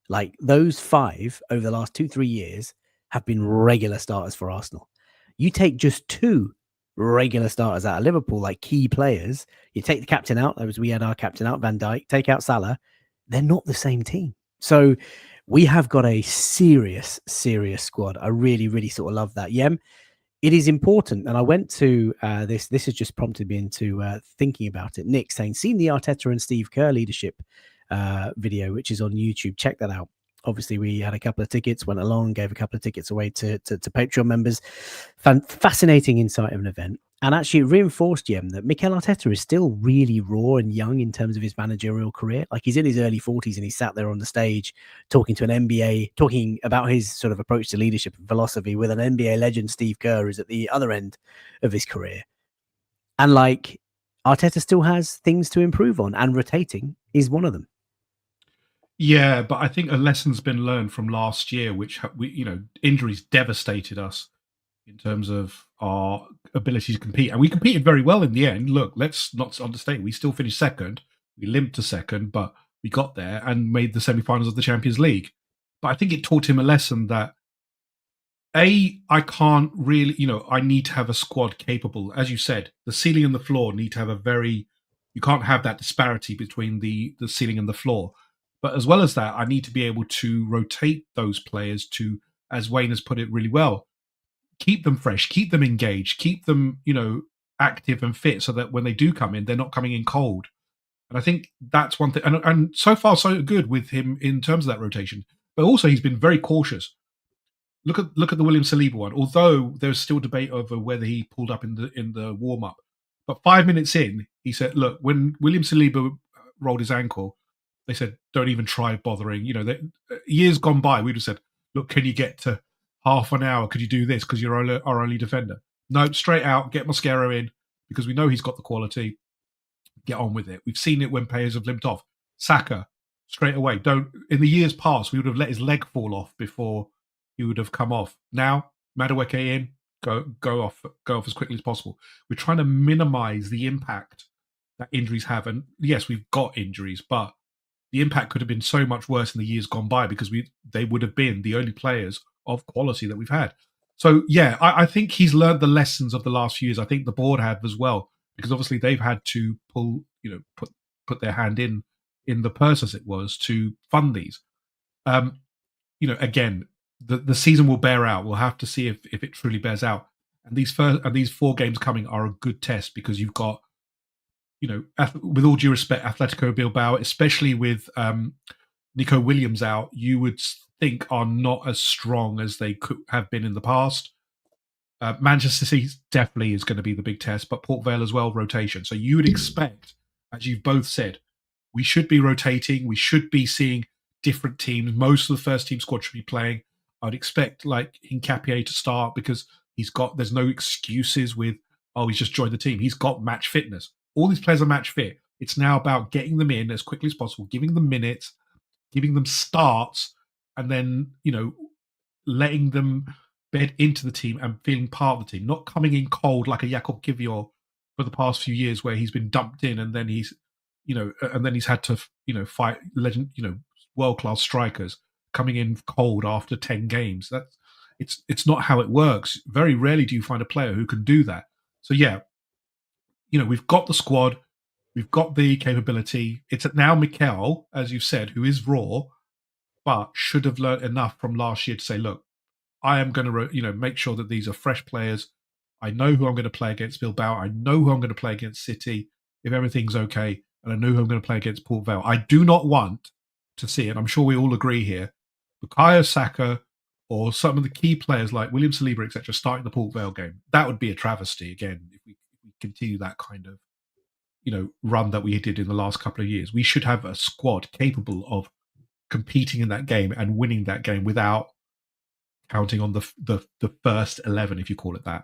Like those 5 over the last 2-3 years have been regular starters for Arsenal. You take just 2 regular starters out of Liverpool, like key players. You take the captain out, as we had our captain out, Van Dijk, take out Salah. They're not the same team. So we have got a serious squad. I really, really sort of love that. Yem, it is important. And I went to this has just prompted me into thinking about it. Nick saying, seen the Arteta and Steve Kerr leadership video, which is on YouTube. Check that out. Obviously, we had a couple of tickets, went along, gave a couple of tickets away to Patreon members. Fascinating insight of an event. And actually, it reinforced, that Mikel Arteta is still really raw and young in terms of his managerial career. Like, he's in his early 40s and he sat there on the stage talking to an NBA, talking about his sort of approach to leadership and philosophy with an NBA legend, Steve Kerr, who's at the other end of his career. And like, Arteta still has things to improve on, and rotating is one of them. Yeah, but I think a lesson's been learned from last year, which injuries devastated us in terms of our ability to compete. And we competed very well in the end. Look, let's not understate. We still finished second. We limped to second, but we got there and made the semi-finals of the Champions League. But I think it taught him a lesson that, I can't really, I need to have a squad capable. As you said, the ceiling and the floor need to have you can't have that disparity between the ceiling and the floor. But as well as that, I need to be able to rotate those players to, as Wayne has put it really well, keep them fresh, keep them engaged, keep them, active and fit so that when they do come in, they're not coming in cold. And I think that's one thing. And so far, so good with him in terms of that rotation. But also, he's been very cautious. Look at the William Saliba one. Although there's still debate over whether he pulled up in the warm up, but 5 minutes in, he said, "Look, when William Saliba rolled his ankle, they said don't even try bothering." Years gone by, we'd have said, "Look, can you get to half an hour? Could you do this? Because you're our only defender." No, straight out, get Mosquera in because we know he's got the quality. Get on with it. We've seen it when players have limped off. Saka, straight away. In the years past, we would have let his leg fall off before he would have come off. Now, Madueke in, go off as quickly as possible. We're trying to minimize the impact that injuries have. And yes, we've got injuries, but the impact could have been so much worse in the years gone by because they would have been the only players of quality that we've had. So yeah, I think he's learned the lessons of the last few years. I think the board have as well, because obviously they've had to put their hand in the purse, as it was, to fund these. Again, the season will bear out. We'll have to see if it truly bears out. And these 4 games coming are a good test because you've got, with all due respect, Atletico Bilbao, especially with Nico Williams out, you would think are not as strong as they could have been in the past. Manchester City definitely is going to be the big test, but Port Vale as well, rotation. So you would expect, as you've both said, we should be rotating. We should be seeing different teams. Most of the first team squad should be playing. I'd expect like Hincapié to start because there's no excuses with, he's just joined the team. He's got match fitness. All these players are match fit. It's now about getting them in as quickly as possible, giving them minutes, giving them starts, and then, letting them bed into the team and feeling part of the team, not coming in cold like a Jakob Kivior for the past few years where he's been dumped in and then he's had to, fight legend, world-class strikers coming in cold after 10 games. It's not how it works. Very rarely do you find a player who can do that. So yeah, we've got the squad, we've got the capability. It's now Mikel, as you've said, who is raw, but should have learned enough from last year to say, look, I am going to, make sure that these are fresh players. I know who I'm going to play against Bilbao. I know who I'm going to play against City if everything's okay. And I know who I'm going to play against Port Vale. I do not want to see it. I'm sure we all agree here. Bukayo Saka or some of the key players like William Saliba, etc., starting the Port Vale game. That would be a travesty again if we continue that kind of, run that we did in the last couple of years. We should have a squad capable of competing in that game and winning that game without counting on the first 11, if you call it that.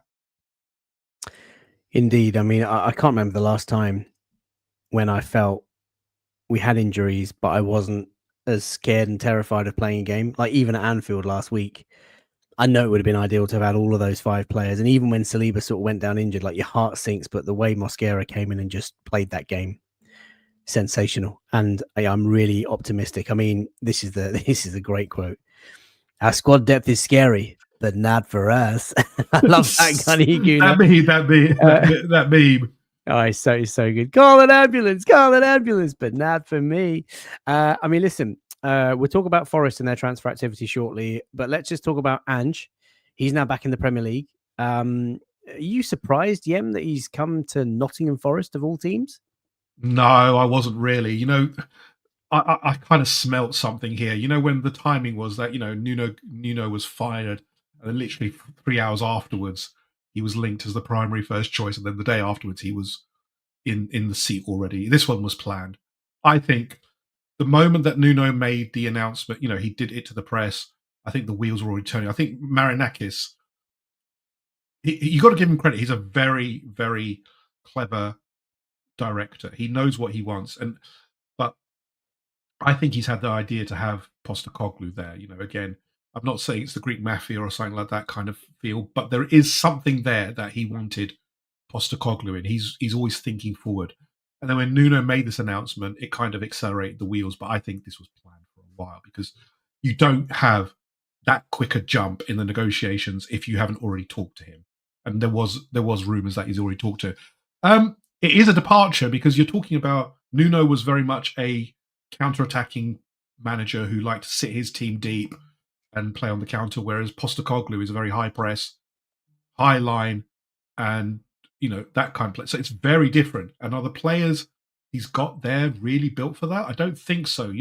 Indeed. I mean, I can't remember the last time when I felt we had injuries, but I wasn't as scared and terrified of playing a game. Like even at Anfield last week, I know it would have been ideal to have had all of those 5 players. And even when Saliba sort of went down injured, like your heart sinks, but the way Mosquera came in and just played that game, sensational. And I'm really optimistic. I mean, this is a great quote. Our squad depth is scary, but not for us. I love that Gunny Guna. That meme. Oh, it's so good. Call an ambulance, but not for me. I mean, listen, we'll talk about Forest and their transfer activity shortly, but let's just talk about Ange. He's now back in the Premier League. Are you surprised, Yem, that he's come to Nottingham Forest of all teams? No, I wasn't really. I kind of smelt something here. When the timing was that, Nuno was fired, and then literally 3 hours afterwards, he was linked as the primary first choice, and then the day afterwards, he was in the seat already. This one was planned. I think the moment that Nuno made the announcement, he did it to the press, I think the wheels were already turning. I think Marinakis, you got to give him credit. He's a very, very clever director. He knows what he wants. But I think he's had the idea to have Postecoglou there. Again, I'm not saying it's the Greek mafia or something like that kind of feel, but there is something there that he wanted Postecoglou in. He's always thinking forward. And then when Nuno made this announcement, it kind of accelerated the wheels. But I think this was planned for a while because you don't have that quick a jump in the negotiations if you haven't already talked to him. And there was rumours that he's already talked to. It is a departure because you're talking about Nuno was very much a counter-attacking manager who liked to sit his team deep and play on the counter, whereas Postecoglou is a very high press, high line, and that kind of play. So it's very different. And are the players he's got there really built for that? I don't think so.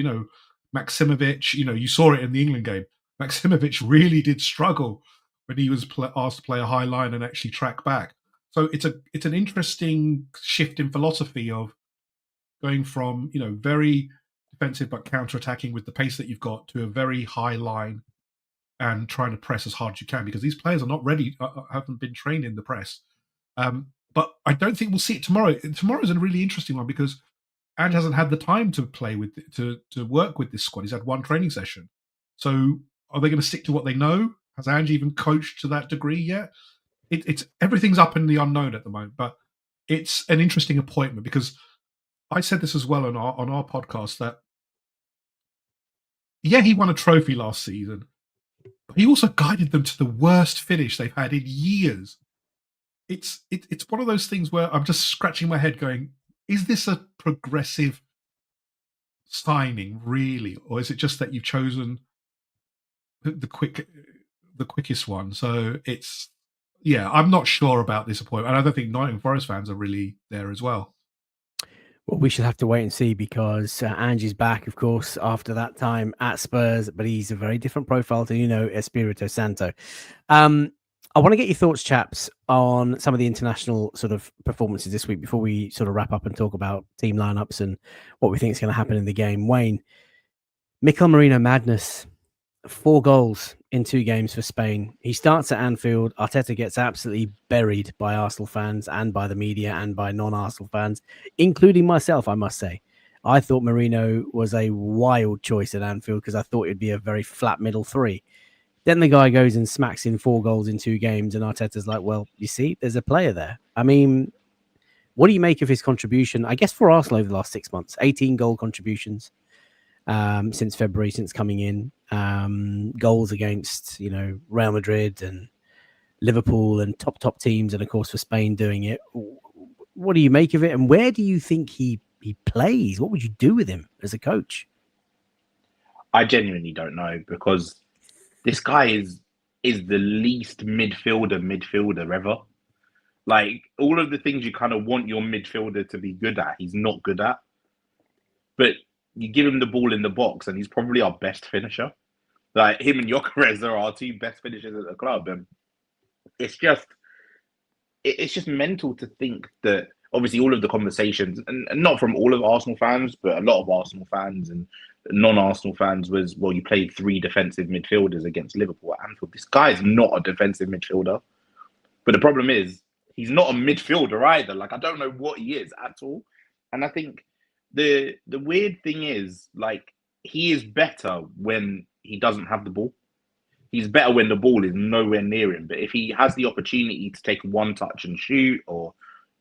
Maksimovic, you saw it in the England game. Maksimovic really did struggle when he was asked to play a high line and actually track back. So it's an interesting shift in philosophy of going from very defensive but counter-attacking with the pace that you've got to a very high line and trying to press as hard as you can because these players are not ready, haven't been trained in the press. But I don't think we'll see it tomorrow. Tomorrow's a really interesting one because Ange hasn't had the time to play with to work with this squad. He's had one training session. So are they going to stick to what they know? Has Ange even coached to that degree yet? It's everything's up in the unknown at the moment, but it's an interesting appointment because I said this as well on our podcast that he won a trophy last season, but he also guided them to the worst finish they've had in years. It's one of those things where I'm just scratching my head going, is this a progressive signing really? Or is it just that you've chosen the quickest one. So it's, yeah, I'm not sure about this appointment. And I don't think Nottingham Forest fans are really there as well. Well, we should have to wait and see, because Angie's back, of course, after that time at Spurs, but he's a very different profile to, Espirito Santo. I want to get your thoughts, chaps, on some of the international sort of performances this week before we sort of wrap up and talk about team lineups and what we think is going to happen in the game. Wayne, Mikel Merino madness. 4 goals in 2 games for Spain. He starts at Anfield. Arteta gets absolutely buried by Arsenal fans and by the media and by non-Arsenal fans, including myself, I must say. I thought Merino was a wild choice at Anfield because I thought it'd be a very flat middle 3. Then the guy goes and smacks in 4 goals in 2 games, and Arteta's like, well, you see, there's a player there. I mean, what do you make of his contribution? I guess for Arsenal over the last 6 months, 18 goal contributions. Since February, since coming in, goals against Real Madrid and Liverpool and top teams, and of course for Spain doing it. What do you make of it, and where do you think he plays? What would you do with him as a coach? I genuinely don't know, because this guy is the least midfielder ever. Like, all of the things you kind of want your midfielder to be good at, he's not good at. But you give him the ball in the box, and he's probably our best finisher. Like, him and Gyökeres are our 2 best finishers at the club, and it's just mental to think that obviously all of the conversations, and not from all of Arsenal fans, but a lot of Arsenal fans and non-Arsenal fans, was, well, you played 3 defensive midfielders against Liverpool at Anfield. This guy is not a defensive midfielder, but the problem is he's not a midfielder either. Like, I don't know what he is at all, and I think. The weird thing is, like, he is better when he doesn't have the ball. He's better when the ball is nowhere near him. But if he has the opportunity to take 1 touch and shoot, or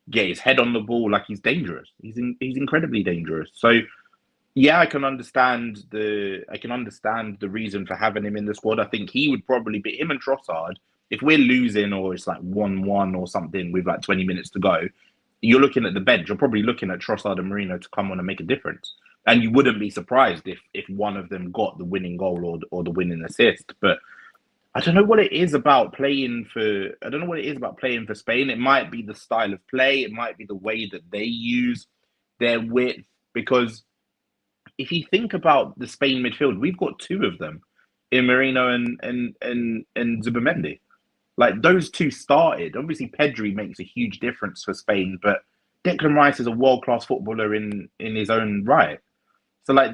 get his head on the ball, like, he's dangerous. He's incredibly dangerous. So yeah, I can understand the reason for having him in the squad. I think he would probably be, him and Trossard, if we're losing or it's like 1-1 or something with like 20 minutes to go, you're looking at the bench. You're probably looking at Trossard and Merino to come on and make a difference. And you wouldn't be surprised if one of them got the winning goal or the winning assist. But I don't know what it is about playing for Spain. It might be the style of play. It might be the way that they use their width. Because if you think about the Spain midfield, we've got 2 of them in Merino and Zubimendi. Like, those 2 started. Obviously, Pedri makes a huge difference for Spain, but Declan Rice is a world-class footballer in his own right. So, like,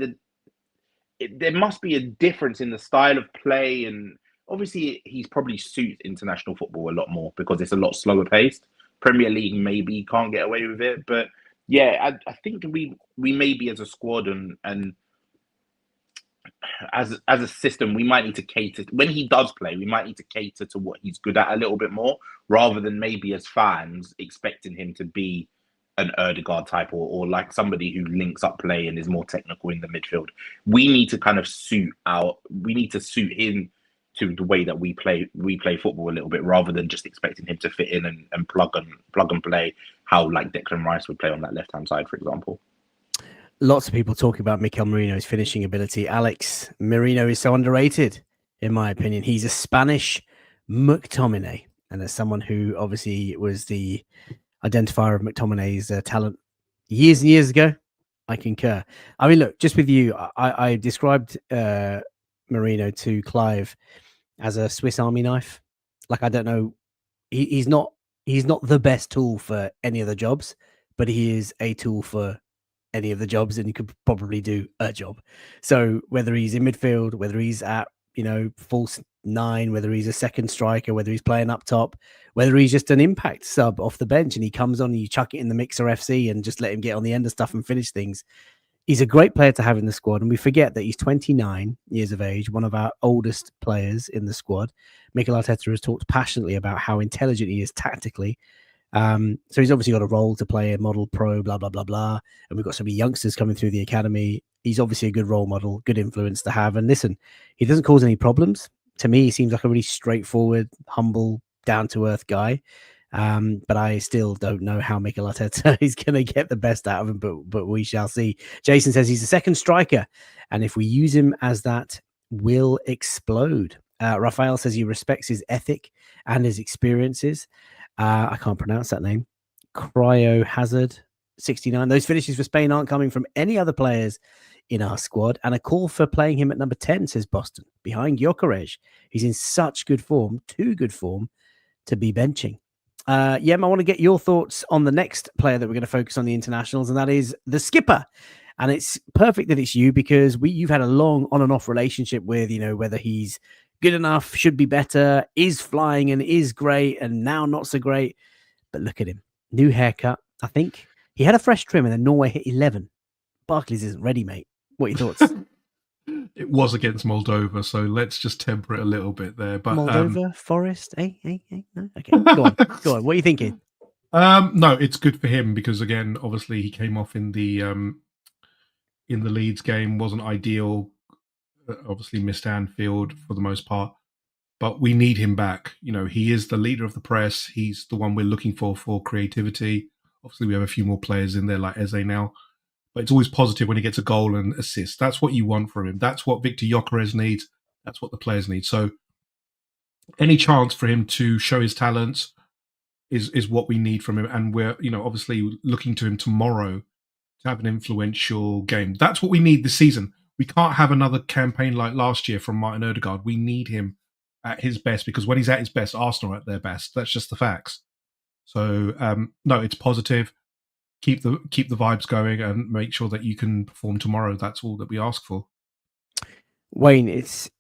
there must be a difference in the style of play, and obviously, he's probably suits international football a lot more because it's a lot slower paced. Premier League maybe can't get away with it, but yeah, I think we maybe as a squad and as a system, we might need to cater when he does play. We might need to cater to what he's good at a little bit more, rather than maybe as fans expecting him to be an Odegaard type or like somebody who links up play and is more technical in the midfield. We need to kind of suit him to the way that we play football a little bit, rather than just expecting him to fit in and plug and play how like Declan Rice would play on that left hand side, for example. Lots of people talking about Mikel Merino's finishing ability. Alex, Merino is so underrated, in my opinion. He's a Spanish McTominay. And as someone who obviously was the identifier of McTominay's talent years and years ago, I concur. I mean, look, just with you, I described Merino to Clive as a Swiss Army knife. Like, I don't know. He's not the best tool for any of the jobs, but he is a tool for any of the jobs, and he could probably do a job. So whether he's in midfield, whether he's at false 9, whether he's a second striker, whether he's playing up top, whether he's just an impact sub off the bench and he comes on and you chuck it in the Mixer FC and just let him get on the end of stuff and finish things, he's a great player to have in the squad. And we forget that he's 29 years of age, one of our oldest players in the squad. Mikel Arteta has talked passionately about how intelligent he is tactically. So he's obviously got a role to play, a model pro, blah, blah, blah, blah. And we've got so many youngsters coming through the academy. He's obviously a good role model, good influence to have. And listen, he doesn't cause any problems. To me, he seems like a really straightforward, humble, down-to-earth guy. But I still don't know how Mikel Arteta is going to get the best out of him, but we shall see. Jason says he's a second striker. And if we use him as that, will explode. Raphael says he respects his ethic and his experiences. I can't pronounce that name. Cryo Hazard 69. Those finishes for Spain aren't coming from any other players in our squad. And a call for playing him at number 10, says Boston, behind Gyökeres. He's in such good form, too good form to be benching. Yem, I want to get your thoughts on the next player that we're going to focus on the internationals, and that is the skipper. And it's perfect that it's you, because you've had a long on and off relationship with, whether he's good enough, should be better, is flying and is great, and now not so great. But look at him. New haircut. I think he had a fresh trim and then Norway hit 11. Barclays isn't ready, mate. What are your thoughts? It was against Moldova, so let's just temper it a little bit there. But Moldova, Forest, no? Okay, go on. What are you thinking? No, it's good for him because, again, obviously he came off in the Leeds game, wasn't ideal. Obviously missed Anfield for the most part, but we need him back. He is the leader of the press. He's the one we're looking for creativity. Obviously, we have a few more players in there like Eze now, but it's always positive when he gets a goal and assist. That's what you want from him. That's what Victor Gyökeres needs. That's what the players need. So any chance for him to show his talents is what we need from him. And we're, obviously looking to him tomorrow to have an influential game. That's what we need this season. We can't have another campaign like last year from Martin Odegaard. We need him at his best, because when he's at his best, Arsenal are at their best. That's just the facts. So no, it's positive. Keep the vibes going and make sure that you can perform tomorrow. That's all that we ask for. Wayne, it's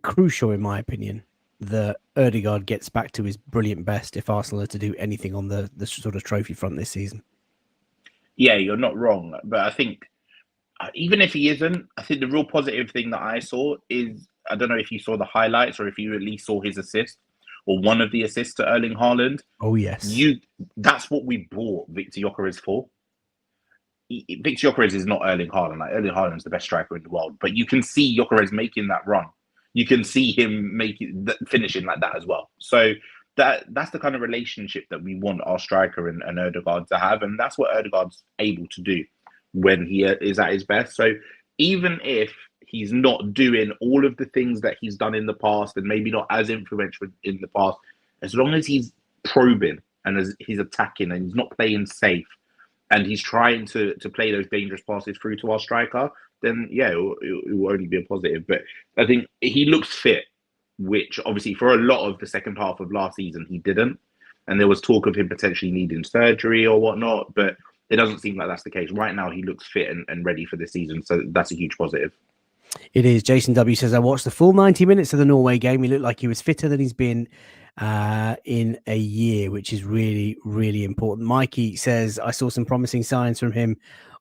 crucial, in my opinion, that Odegaard gets back to his brilliant best if Arsenal are to do anything on the sort of trophy front this season. Yeah, you're not wrong. But I think even if he isn't, I think the real positive thing that I saw is, I don't know if you saw the highlights or if you at least saw his assist or one of the assists to Erling Haaland. Oh, yes. That's what we bought Victor Gyökeres for. Victor Gyökeres is not Erling Haaland. Like, Erling Haaland is the best striker in the world. But you can see Gyökeres making that run. You can see him finishing like that as well. So that's the kind of relationship that we want our striker and Odegaard to have. And that's what Odegaard's able to do when he is at his best. So even if he's not doing all of the things that he's done in the past and maybe not as influential in the past, as long as he's probing and as he's attacking and he's not playing safe and he's trying to play those dangerous passes through to our striker, then yeah, it will only be a positive. But I think he looks fit, which obviously for a lot of the second half of last season he didn't. And there was talk of him potentially needing surgery or whatnot, but it doesn't seem like that's the case. Right now, he looks fit and ready for the season. So that's a huge positive. It is. Jason W says, I watched the full 90 minutes of the Norway game. He looked like he was fitter than he's been in a year, which is really, really important. Mikey says, I saw some promising signs from him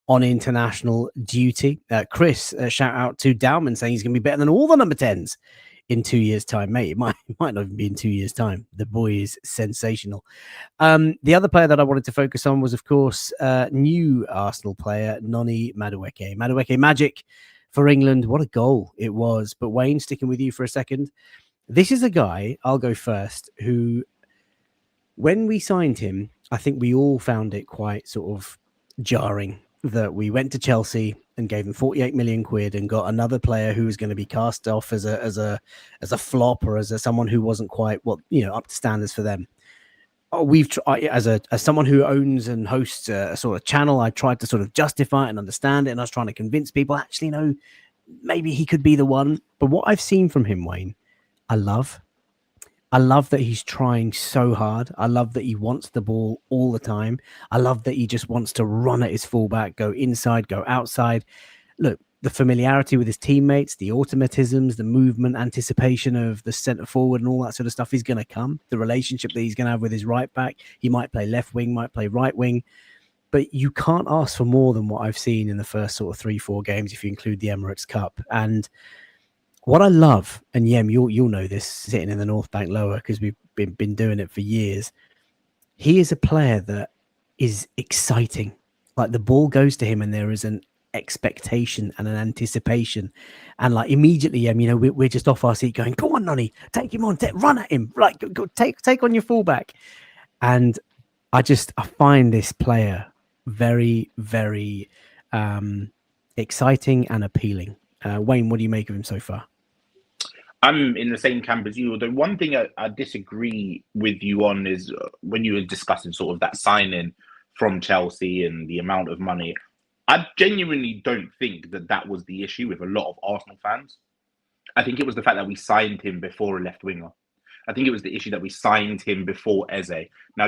on international duty. Chris, shout out to Dowman, saying he's going to be better than all the number 10s in 2 years' time. Mate, it might not even be in 2 years' time. The boy is sensational. The other player that I wanted to focus on was, of course, new Arsenal player, Noni Madueke. Madueke magic for England. What a goal it was. But Wayne, sticking with you for a second. This is a guy, I'll go first, who, when we signed him, I think we all found it quite sort of jarring that we went to Chelsea and gave him 48 million quid and got another player who was going to be cast off as a flop or as someone who wasn't quite up to standards for them. We've tried, as someone who owns and hosts a sort of channel, I tried to sort of justify it and understand it, and I was trying to convince people, actually, no, maybe he could be the one. But what I've seen from him, Wayne, I love that he's trying so hard. I love that he wants the ball all the time. I love that he just wants to run at his fullback, go inside, go outside. Look, the familiarity with his teammates, the automatisms, the movement, anticipation of the centre forward and all that sort of stuff is going to come. The relationship that he's going to have with his right back. He might play left wing, might play right wing. But you can't ask for more than what I've seen in the first sort of 3-4 games if you include the Emirates Cup. And what I love, and Yem, you'll know this sitting in the North Bank lower because we've been doing it for years. He is a player that is exciting. Like the ball goes to him and there is an expectation and an anticipation. And like immediately, Yem, we're just off our seat going, go on, Nonny, take him on, run at him. Like go, take on your fullback. And I find this player very, very exciting and appealing. Wayne, what do you make of him so far? I'm in the same camp as you. Although one thing I disagree with you on is when you were discussing sort of that signing from Chelsea and the amount of money. I genuinely don't think that was the issue with a lot of Arsenal fans. I think it was the fact that we signed him before a left winger. I think it was the issue that we signed him before Eze. Now,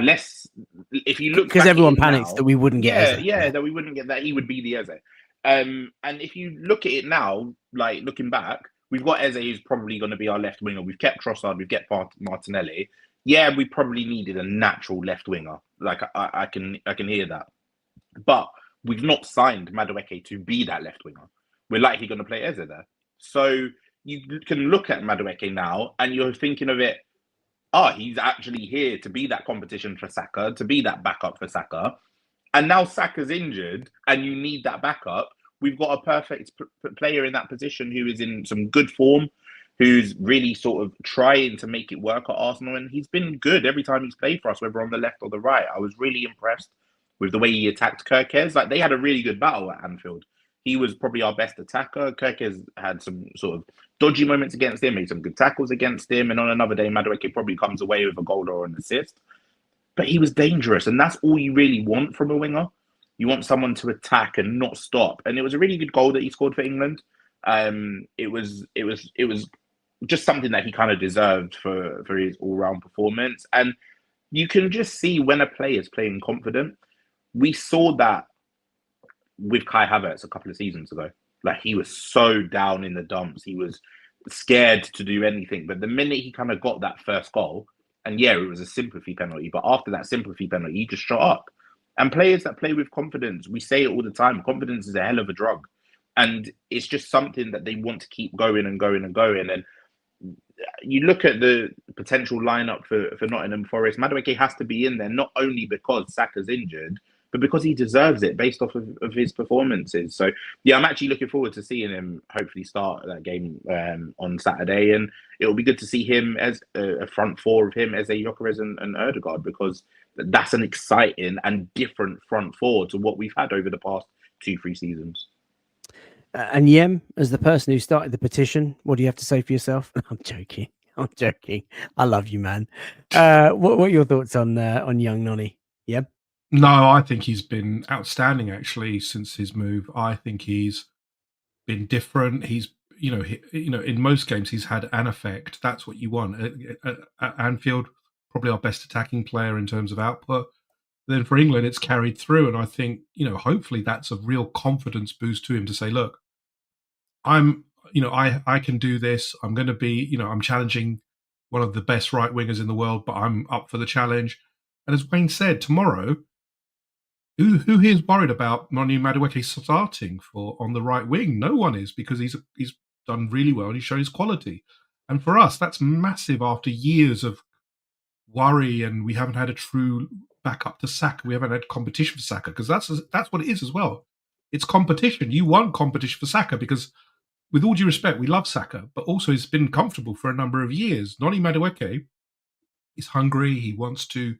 if you look, because everyone panics that we wouldn't get Eze. Yeah, that we wouldn't get that. He would be the Eze. And if you look at it now, like looking back, we've got Eze, who's probably going to be our left winger. We've kept Trossard, we've kept Martinelli. Yeah, we probably needed a natural left winger. Like I can hear that, but we've not signed Madueke to be that left winger. We're likely going to play Eze there. So you can look at Madueke now and you're thinking of it, he's actually here to be that competition for Saka, to be that backup for Saka. And now Saka's injured and you need that backup. We've got a perfect player in that position who is in some good form, who's really sort of trying to make it work at Arsenal. And he's been good every time he's played for us, whether on the left or the right. I was really impressed with the way he attacked Kirkes. Like, they had a really good battle at Anfield. He was probably our best attacker. Kirkes had some sort of dodgy moments against him, made some good tackles against him. And on another day, Madueke probably comes away with a goal or an assist. But he was dangerous. And that's all you really want from a winger. You want someone to attack and not stop. And it was a really good goal that he scored for England. It was just something that he kind of deserved for his all-round performance. And you can just see when a player is playing confident. We saw that with Kai Havertz a couple of seasons ago. Like, he was so down in the dumps. He was scared to do anything. But the minute he kind of got that first goal, and yeah, it was a sympathy penalty, but after that sympathy penalty, he just shot up. And players that play with confidence, we say it all the time, confidence is a hell of a drug. And it's just something that they want to keep going and going and going. And you look at the potential lineup for Nottingham Forest, Madueke has to be in there, not only because Saka's injured, but because he deserves it based off of his performances. So, yeah, I'm actually looking forward to seeing him hopefully start that game on Saturday. And it'll be good to see him as a front four of him, Eze, Gyökeres and Odegaard, because that's an exciting and different front four to what we've had over the past 2-3 seasons. And Yem, as the person who started the petition, what do you have to say for yourself? I'm joking. I love you, man. What are your thoughts on young Nonny? Yem? No, I think he's been outstanding actually since his move. I think he's been different. He's, in most games he's had an effect. That's what you want. At Anfield, probably our best attacking player in terms of output. Then for England, it's carried through, and I think, hopefully that's a real confidence boost to him to say, look, I can do this. I'm going to be, I'm challenging one of the best right wingers in the world, but I'm up for the challenge. And as Wayne said, tomorrow, who here is worried about Noni Madueke starting on the right wing? No one is, because he's done really well and he's shown his quality. And for us, that's massive after years of worry, and we haven't had a true backup to Saka. We haven't had competition for Saka, because that's what it is as well. It's competition. You want competition for Saka because, with all due respect, we love Saka, but also he's been comfortable for a number of years. Noni Madueke is hungry. He wants to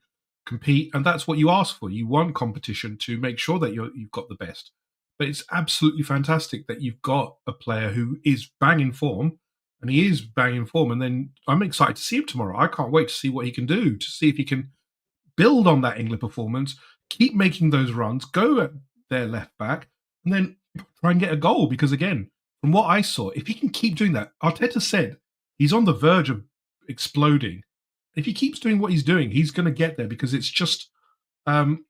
compete, and that's what you ask for. You want competition to make sure that you've got the best. But it's absolutely fantastic that you've got a player who is banging form, and he is banging form. And then I'm excited to see him tomorrow. I can't wait to see what he can do, to see if he can build on that England performance, keep making those runs, go at their left back, and then try and get a goal. Because again, from what I saw, if he can keep doing that, Arteta said he's on the verge of exploding. If he keeps doing what he's doing, he's going to get there, because it's just, he's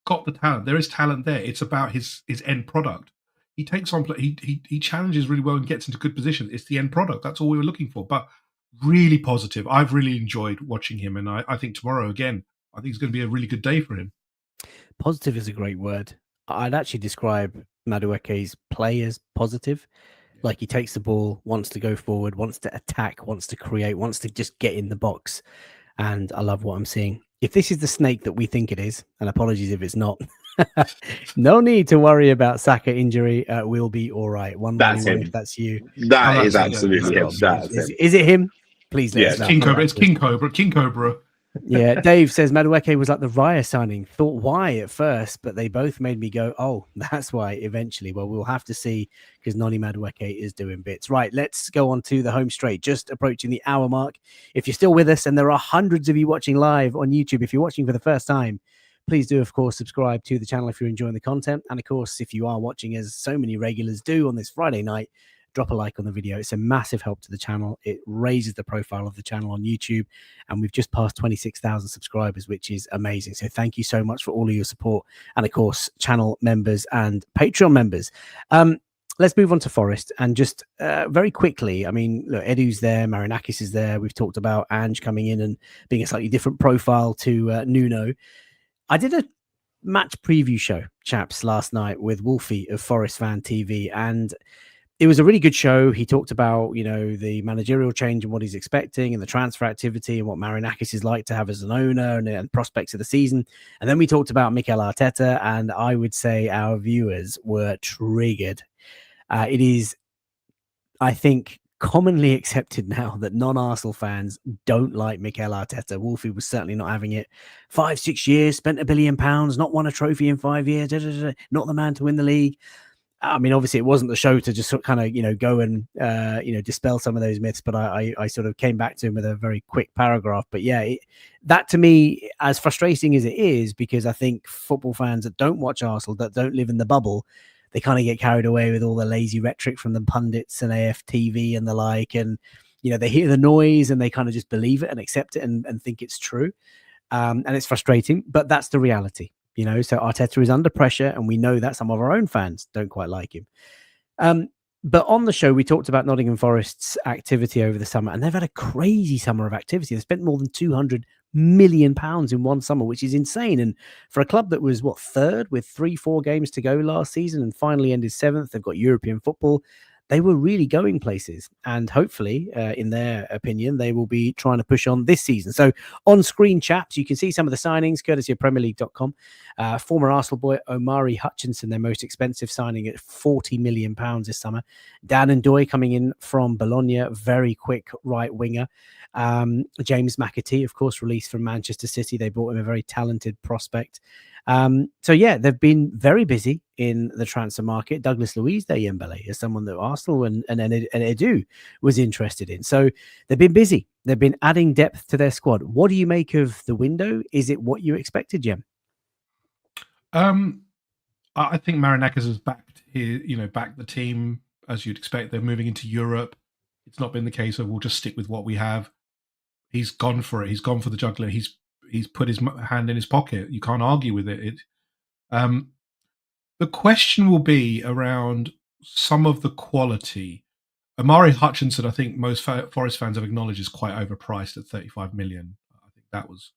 got the talent. There is talent there. It's about his end product. He takes on, he challenges really well and gets into good positions. It's the end product. That's all we were looking for. But really positive. I've really enjoyed watching him, and I think tomorrow again, I think it's going to be a really good day for him. Positive is a great word. I'd actually describe Madueke's play as positive. Like, he takes the ball, wants to go forward, wants to attack, wants to create, wants to just get in the box. And I love what I'm seeing. If this is the snake that we think it is, and apologies if it's not, no need to worry about Saka injury. We'll be all right. That's him. If that's you. That is absolutely him. Is it him? Please let us know. King Cobra. It's King Cobra. King Cobra. Yeah, Dave says Madueke was like the Raya signing. Thought why at first, but they both made me go, oh, that's why eventually. Well, we'll have to see because Noni Madueke is doing bits. Right, let's go on to the home straight, just approaching the hour mark. If you're still with us, and there are hundreds of you watching live on YouTube, if you're watching for the first time, please do, of course, subscribe to the channel if you're enjoying the content. And of course, if you are watching, as so many regulars do on this Friday night, drop a like on the video. It's a massive help to the channel. It raises the profile of the channel on YouTube, and we've just passed 26,000 subscribers, which is amazing. So thank you so much for all of your support, and of course, channel members and Patreon members. Let's move on to Forest, and just very quickly, I mean, look, Edu's there, Marinakis is there. We've talked about Ange coming in and being a slightly different profile to Nuno. I did a match preview show, chaps, last night with Wolfie of Forest Fan TV, and it was a really good show. He talked about, you know, the managerial change and what he's expecting and the transfer activity and what Marinakis is like to have as an owner and prospects of the season. And then we talked about Mikel Arteta, and I would say our viewers were triggered. It is, I think, commonly accepted now that non-Arsenal fans don't like Mikel Arteta. Wolfie was certainly not having it. 5-6 years, spent £1 billion, not won a trophy in 5 years, not the man to win the league. I mean, obviously, it wasn't the show to just kind of, you know, go and, dispel some of those myths. But I sort of came back to him with a very quick paragraph. But yeah, that to me, as frustrating as it is, because I think football fans that don't watch Arsenal, that don't live in the bubble, they kind of get carried away with all the lazy rhetoric from the pundits and AFTV and the like. And, you know, they hear the noise and they kind of just believe it and accept it and think it's true. And it's frustrating, but that's the reality. You know, so Arteta is under pressure, and we know that some of our own fans don't quite like him. But on the show, we talked about Nottingham Forest's activity over the summer, and they've had a crazy summer of activity. They spent more than £200 million in one summer, which is insane. And for a club that was, third with 3-4 games to go last season and finally ended 7th, they've got European football. They were really going places, and hopefully, in their opinion, they will be trying to push on this season. So on screen, chaps, you can see some of the signings, courtesy of PremierLeague.com. Former Arsenal boy Omari Hutchinson, their most expensive signing at £40 million this summer. Dan Ndoye coming in from Bologna, very quick right winger. James McAtee, of course, released from Manchester City. They brought him a very talented prospect. So yeah, they've been very busy in the transfer market. Douglas Luiz de Dembele is someone that Arsenal and Edu was interested in. So they've been busy. They've been adding depth to their squad. What do you make of the window? Is it what you expected, Jem? I think Marinakis has backed the team as you'd expect. They're moving into Europe. It's not been the case of we'll just stick with what we have. He's gone for it. He's gone for the juggler. He's put his hand in his pocket. You can't argue with it. The question will be around some of the quality. Omari Hutchinson, I think most Forest fans have acknowledged, is quite overpriced at 35 million. I think that was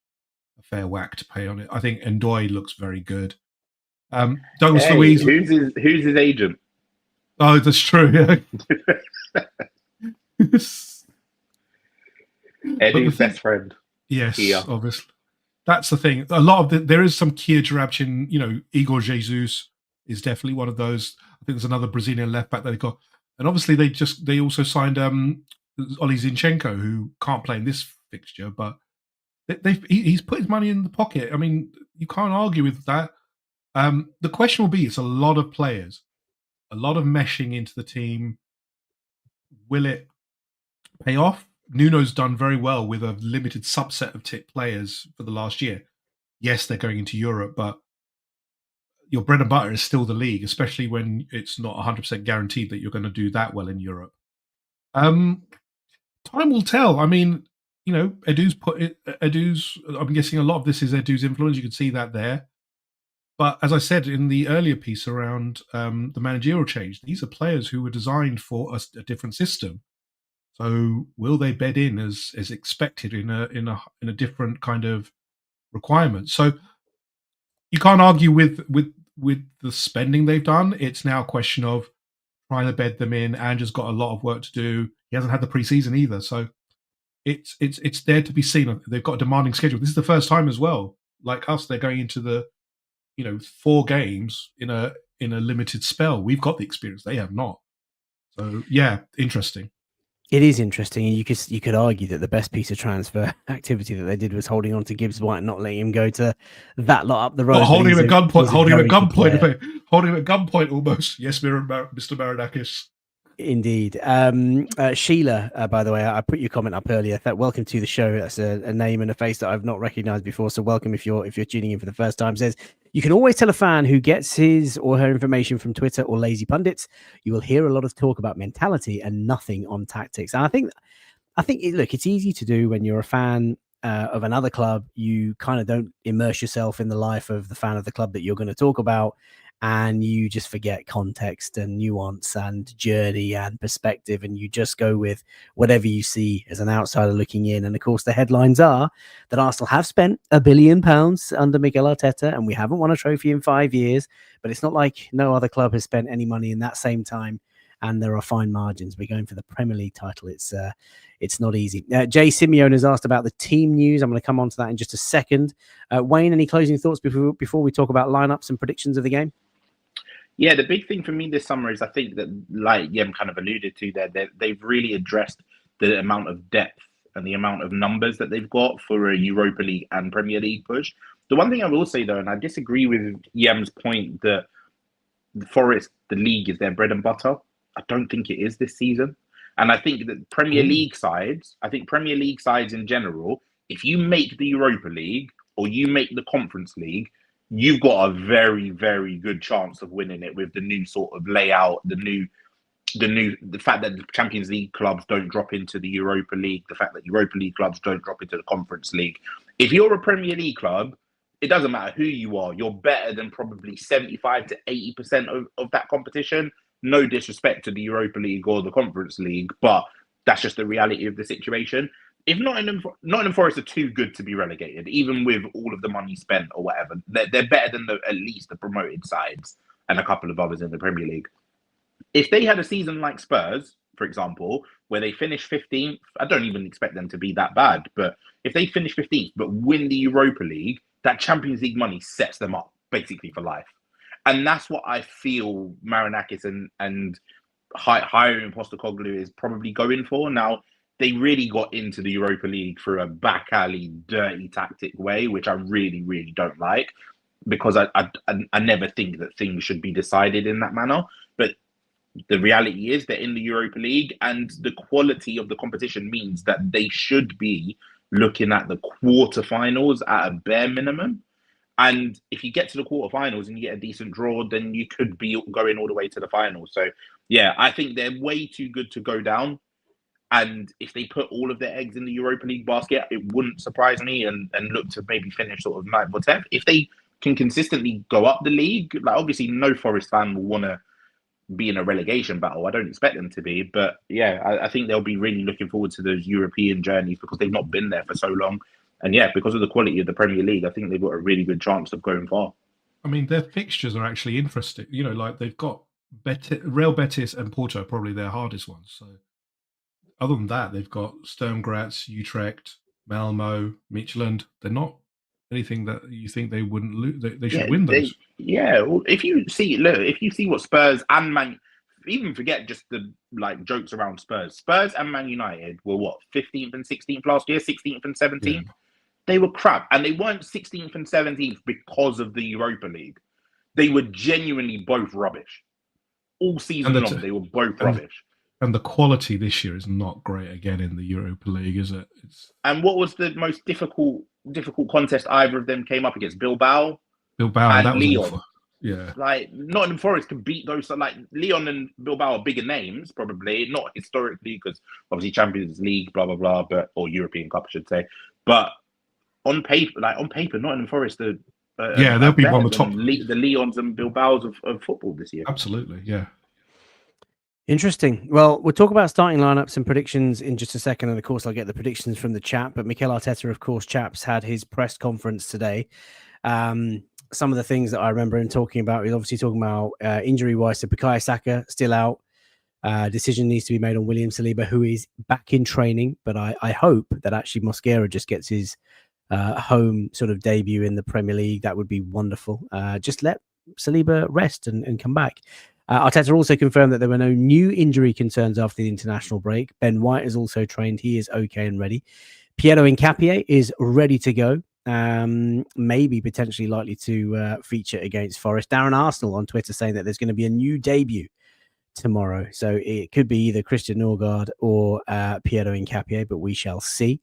a fair whack to pay on it. I think Ndoye looks very good. Douglas Luiz. Who's his agent? Oh, that's true. Yeah. Eddie's best friend. Yes, obviously. That's the thing. A lot of there is some Kia Jarabchin, Igor Jesus is definitely one of those. I think there's another Brazilian left back that they got. And obviously they also signed Oli Zinchenko, who can't play in this fixture, but he's put his money in the pocket. I mean, you can't argue with that. The question will be, it's a lot of players, a lot of meshing into the team. Will it pay off? Nuno's done very well with a limited subset of tip players for the last year. Yes, they're going into Europe, but your bread and butter is still the league, especially when it's not 100% guaranteed that you're going to do that well in Europe. Time will tell. I mean, Edu's I'm guessing a lot of this is Edu's influence. You can see that there. But as I said in the earlier piece around the managerial change, these are players who were designed for a different system. So will they bed in as expected in a different kind of requirement? So you can't argue with the spending they've done. It's now a question of trying to bed them in. Andrew's got a lot of work to do. He hasn't had the preseason either, so it's there to be seen. They've got a demanding schedule. This is the first time as well. Like us, they're going into the 4 games in a limited spell. We've got the experience; they have not. So yeah, interesting. It is interesting, and you could argue that the best piece of transfer activity that they did was holding on to Gibbs White and not letting him go to that lot up the road. Not holding him at gunpoint, holding him at gunpoint almost. Yes, Mr. Marinakis. Indeed. Sheila, by the way, I put your comment up earlier. Welcome to the show. That's a name and a face that I've not recognized before. So welcome if you're tuning in for the first time. Says you can always tell a fan who gets his or her information from Twitter or lazy pundits. You will hear a lot of talk about mentality and nothing on tactics. And I think look, it's easy to do when you're a fan of another club. You kind of don't immerse yourself in the life of the fan of the club that you're going to talk about. And you just forget context and nuance and journey and perspective, and you just go with whatever you see as an outsider looking in. And of course, the headlines are that Arsenal have spent £1 billion under Mikel Arteta, and we haven't won a trophy in 5 years. But it's not like no other club has spent any money in that same time, and there are fine margins. We're going for the Premier League title. It's not easy. Jay Simeone has asked about the team news. I'm going to come on to that in just a second. Wayne, any closing thoughts before we talk about lineups and predictions of the game? Yeah, the big thing for me this summer is I think that, like Yem kind of alluded to there, they've really addressed the amount of depth and the amount of numbers that they've got for a Europa League and Premier League push. The one thing I will say, though, and I disagree with Yem's point that the Forest, the league, is their bread and butter. I don't think it is this season. And I think that Premier League sides in general, if you make the Europa League or you make the Conference League, you've got a very, very good chance of winning it with the new sort of layout, the fact that the Champions League clubs don't drop into the Europa League, the fact that Europa League clubs don't drop into the Conference League. If you're a Premier League club, it doesn't matter who you are, you're better than probably 75 to 80% of that competition. No disrespect to the Europa League or the Conference League, but that's just the reality of the situation. If Nottingham Forest are too good to be relegated, even with all of the money spent or whatever, they're better than at least the promoted sides and a couple of others in the Premier League. If they had a season like Spurs, for example, where they finish 15th, I don't even expect them to be that bad, but if they finish 15th but win the Europa League, that Champions League money sets them up basically for life. And that's what I feel Marinakis and hiring Postecoglou is probably going for. Now, they really got into the Europa League through a back alley, dirty tactic way, which I really, really don't like, because I never think that things should be decided in that manner. But the reality is they're in the Europa League, and the quality of the competition means that they should be looking at the quarterfinals at a bare minimum. And if you get to the quarterfinals and you get a decent draw, then you could be going all the way to the finals. So, yeah, I think they're way too good to go down. And if they put all of their eggs in the Europa League basket, it wouldn't surprise me and look to maybe finish sort of 9th or 10th. If they can consistently go up the league, like obviously no Forest fan will want to be in a relegation battle. I don't expect them to be. But yeah, I think they'll be really looking forward to those European journeys because they've not been there for so long. And yeah, because of the quality of the Premier League, I think they've got a really good chance of going far. I mean, their fixtures are actually interesting. You know, like they've got Real Betis and Porto, probably their hardest ones. So other than that, they've got Sturm Graz, Utrecht, Malmo, Midtjylland. They're not anything that you think they wouldn't lose. They should win those. If you see what Spurs and Man, even forget just the like jokes around Spurs. Spurs and Man United were what 15th and 16th last year, 16th and 17th. Yeah. They were crap, and they weren't 16th and 17th because of the Europa League. They were genuinely both rubbish all season long. They were both rubbish. And the quality this year is not great again in the Europa League, is it? And what was the most difficult contest either of them came up against? Bilbao and that was awful. Yeah. Like Nottingham Forest can beat those. Like Lyon and Bilbao are bigger names, probably not historically, because obviously Champions League, blah blah blah, or European Cup, I should say. But on paper, Nottingham Forest are they'll be one of the top. The Lyons and Bilbaos of football this year. Absolutely, yeah. Interesting. Well, we'll talk about starting lineups and predictions in just a second. And of course, I'll get the predictions from the chat. But Mikel Arteta, of course, chaps, had his press conference today. Some of the things that I remember him talking about, he's obviously talking about injury-wise. So Bukayo Saka still out. Decision needs to be made on William Saliba, who is back in training. But I hope that actually Mosquera just gets his home sort of debut in the Premier League. That would be wonderful. Just let Saliba rest and come back. Arteta also confirmed that there were no new injury concerns after the international break. Ben White is also trained. He is okay and ready. Piero Hincapié is ready to go. Maybe potentially likely to feature against Forest. Darren Arsenal on Twitter saying that there's going to be a new debut tomorrow. So it could be either Christian Norgard or Piero Hincapié, but we shall see.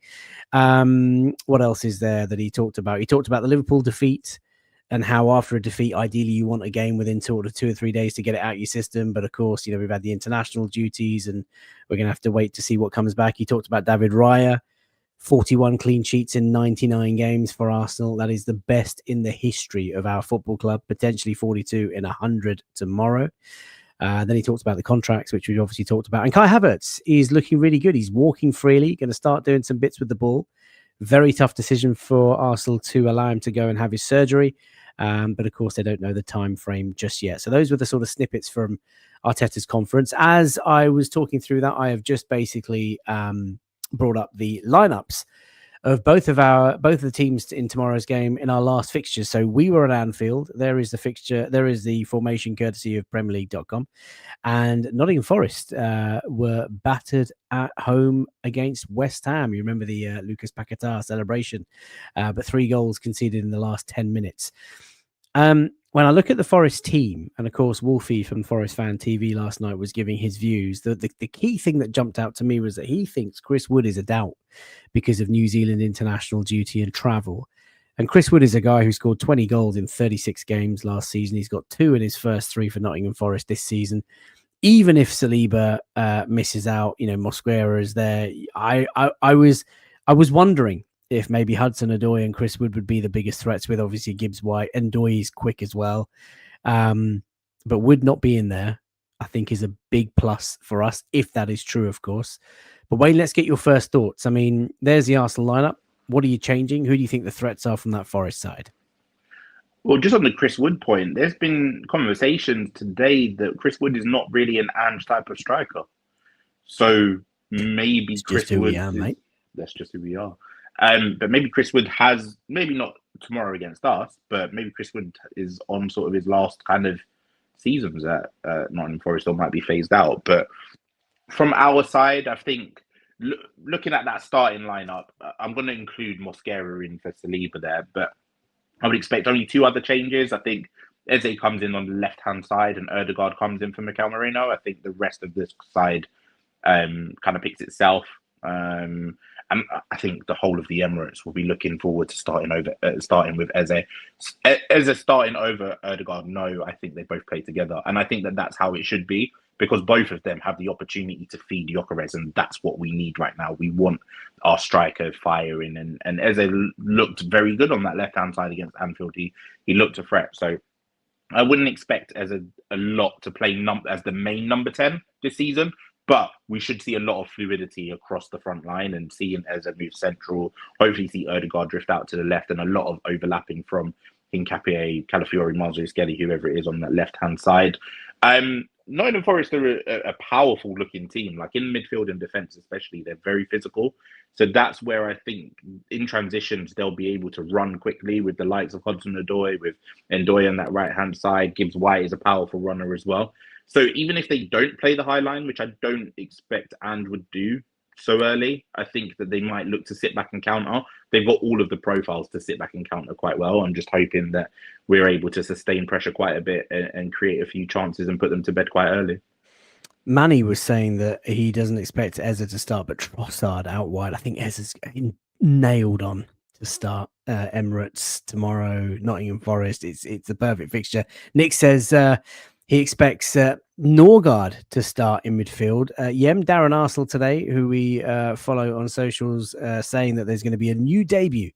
What else is there that he talked about? He talked about the Liverpool defeat and how after a defeat, ideally you want a game within sort of 2 or 3 days to get it out of your system. But of course, we've had the international duties and we're going to have to wait to see what comes back. He talked about David Raya, 41 clean sheets in 99 games for Arsenal. That is the best in the history of our football club, potentially 42 in 100 tomorrow. Then he talked about the contracts, which we obviously talked about. And Kai Havertz is looking really good. He's walking freely, going to start doing some bits with the ball. Very tough decision for Arsenal to allow him to go and have his surgery. But of course, they don't know the time frame just yet. So those were the sort of snippets from Arteta's conference. As I was talking through that, I have just basically brought up the lineups of both of the teams in tomorrow's game in our last fixtures. So we were at Anfield. There is the fixture. There is the formation courtesy of PremierLeague.com. And Nottingham Forest were battered at home against West Ham. You remember the Lucas Paquetá celebration, but 3 goals conceded in the last 10 minutes. When I look at the Forest team, and of course, Wolfie from Forest Fan TV last night was giving his views. The key thing that jumped out to me was that he thinks Chris Wood is a doubt because of New Zealand international duty and travel. And Chris Wood is a guy who scored 20 goals in 36 games last season. He's got 2 in his first 3 for Nottingham Forest this season. Even if Saliba misses out, Mosquera is there. I was wondering if maybe Hudson-Odoi and Chris Wood would be the biggest threats, with obviously Gibbs-White. And Odoi is quick as well. But Wood not being there, I think, is a big plus for us, if that is true, of course. But Wayne, let's get your first thoughts. I mean, there's the Arsenal lineup. What are you changing? Who do you think the threats are from that Forest side? Well, just on the Chris Wood point, there's been conversations today that Chris Wood is not really an Ange type of striker. So maybe It's Chris just who Wood we are, mate. That's just who we are. But maybe Chris Wood has, maybe not tomorrow against us, but maybe Chris Wood is on sort of his last kind of seasons at Nottingham Forest, or might be phased out. But from our side, I think looking at that starting lineup, I'm going to include Mosquera in for Saliba there, but I would expect only 2 other changes. I think Eze comes in on the left-hand side and Odegaard comes in for Mikel Merino. I think the rest of this side kind of picks itself. And I think the whole of the Emirates will be looking forward to starting with Eze. Eze starting over Odegaard, no, I think they both play together. And I think that that's how it should be, because both of them have the opportunity to feed Gyökeres, and that's what we need right now. We want our striker firing, and Eze looked very good on that left-hand side against Anfield. He looked a threat. So I wouldn't expect Eze a lot to play as the main number 10 this season, but we should see a lot of fluidity across the front line and seeing Eze move central, hopefully see Odegaard drift out to the left, and a lot of overlapping from Hincapié, Calafiori, Madueke, whoever it is on that left-hand side. Nottingham Forest are a powerful looking team, like in midfield and defence especially. They're very physical. So that's where I think in transitions, they'll be able to run quickly with the likes of Hudson-Odoi, with Ndoye on that right-hand side. Gibbs-White is a powerful runner as well. So even if they don't play the high line, which I don't expect and would do so early, I think that they might look to sit back and counter. They've got all of the profiles to sit back and counter quite well. I'm just hoping that we're able to sustain pressure quite a bit and create a few chances and put them to bed quite early. Manny was saying that he doesn't expect Eze to start, but Trossard out wide. I think Eze's nailed on to start Emirates tomorrow, Nottingham Forest. It's a perfect fixture. Nick says he expects Norgard to start in midfield. Darren Arsenal today, who we follow on socials, saying that there's going to be a new debut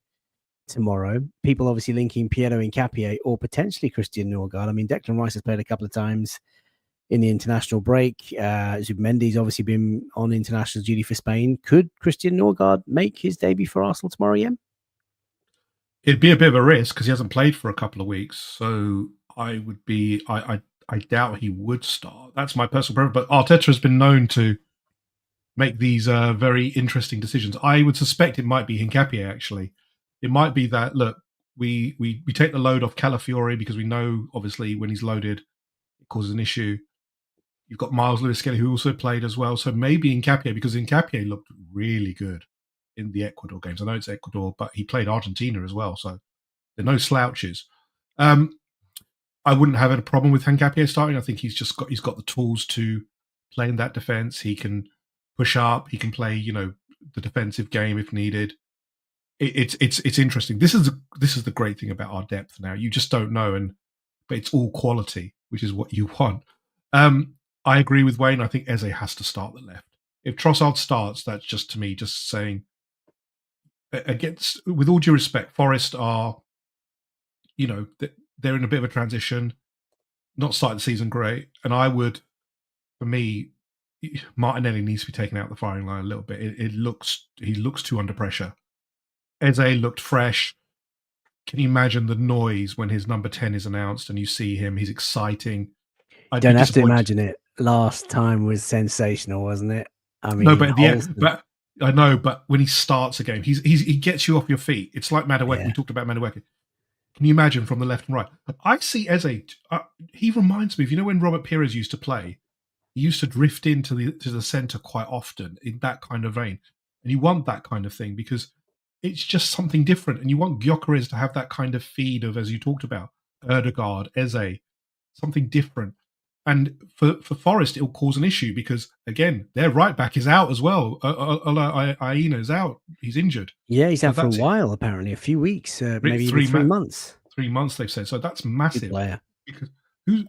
tomorrow. People obviously linking Piero Hincapié or potentially Christian Norgard. I mean, Declan Rice has played a couple of times in the international break. Zubimendi's obviously been on international duty for Spain. Could Christian Norgard make his debut for Arsenal tomorrow, Yem? It'd be a bit of a risk because he hasn't played for a couple of weeks. So I doubt he would start. That's my personal preference. But Arteta has been known to make these very interesting decisions. I would suspect it might be Hincapié, actually. It might be that, look, we take the load off Calafiori because we know, obviously, when he's loaded, it causes an issue. You've got Miles Lewis-Skelly, who also played as well. So maybe Nketiah, because Nketiah looked really good in the Ecuador games. I know it's Ecuador, but he played Argentina as well. So they're no slouches. I wouldn't have a problem with Nketiah starting. I think he's got the tools to play in that defense. He can push up. He can play, the defensive game if needed. It's interesting. This is the great thing about our depth now. You just don't know, but it's all quality, which is what you want. I agree with Wayne. I think Eze has to start the left. If Trossard starts, that's just to me just saying, with all due respect, Forest are, they're in a bit of a transition. Not starting the season great, and for me, Martinelli needs to be taken out of the firing line a little bit. He looks too under pressure. Eze looked fresh. Can you imagine the noise when his number 10 is announced and you see him? He's exciting. Don't have to imagine it. Last time was sensational, wasn't it? I mean, no, but I know. But when he starts a game, he gets you off your feet. It's like Madueke. Yeah. We talked about Madueke. Can you imagine from the left and right? I see Eze. He reminds me of when Robert Pires used to play. He used to drift into the centre quite often in that kind of vein, and you want that kind of thing because it's just something different. And you want Gyökeres to have that kind of feed of, as you talked about, Odegaard, Eze, something different. And for Forest, it'll cause an issue because, again, their right back is out as well. Aina is out. He's injured. Yeah, he's out for a while, apparently. A few weeks, maybe even 3 months. 3 months, they've said. So that's massive. Good player. Because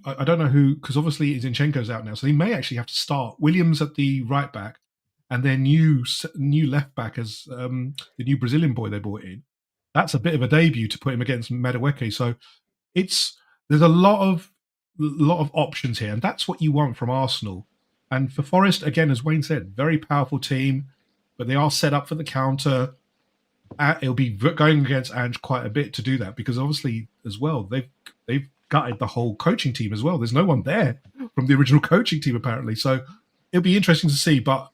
I don't know who, because obviously Zinchenko's out now. So he may actually have to start Williams at the right back and their new left back as the new Brazilian boy they brought in. That's a bit of a debut to put him against Madueke. So there's a lot of options here, and that's what you want from Arsenal. And for Forest, again, as Wayne said, very powerful team, but they are set up for the counter. It'll be going against Ange quite a bit to do that because obviously, as well, they've gutted the whole coaching team as well. There's no one there from the original coaching team apparently, so it'll be interesting to see. But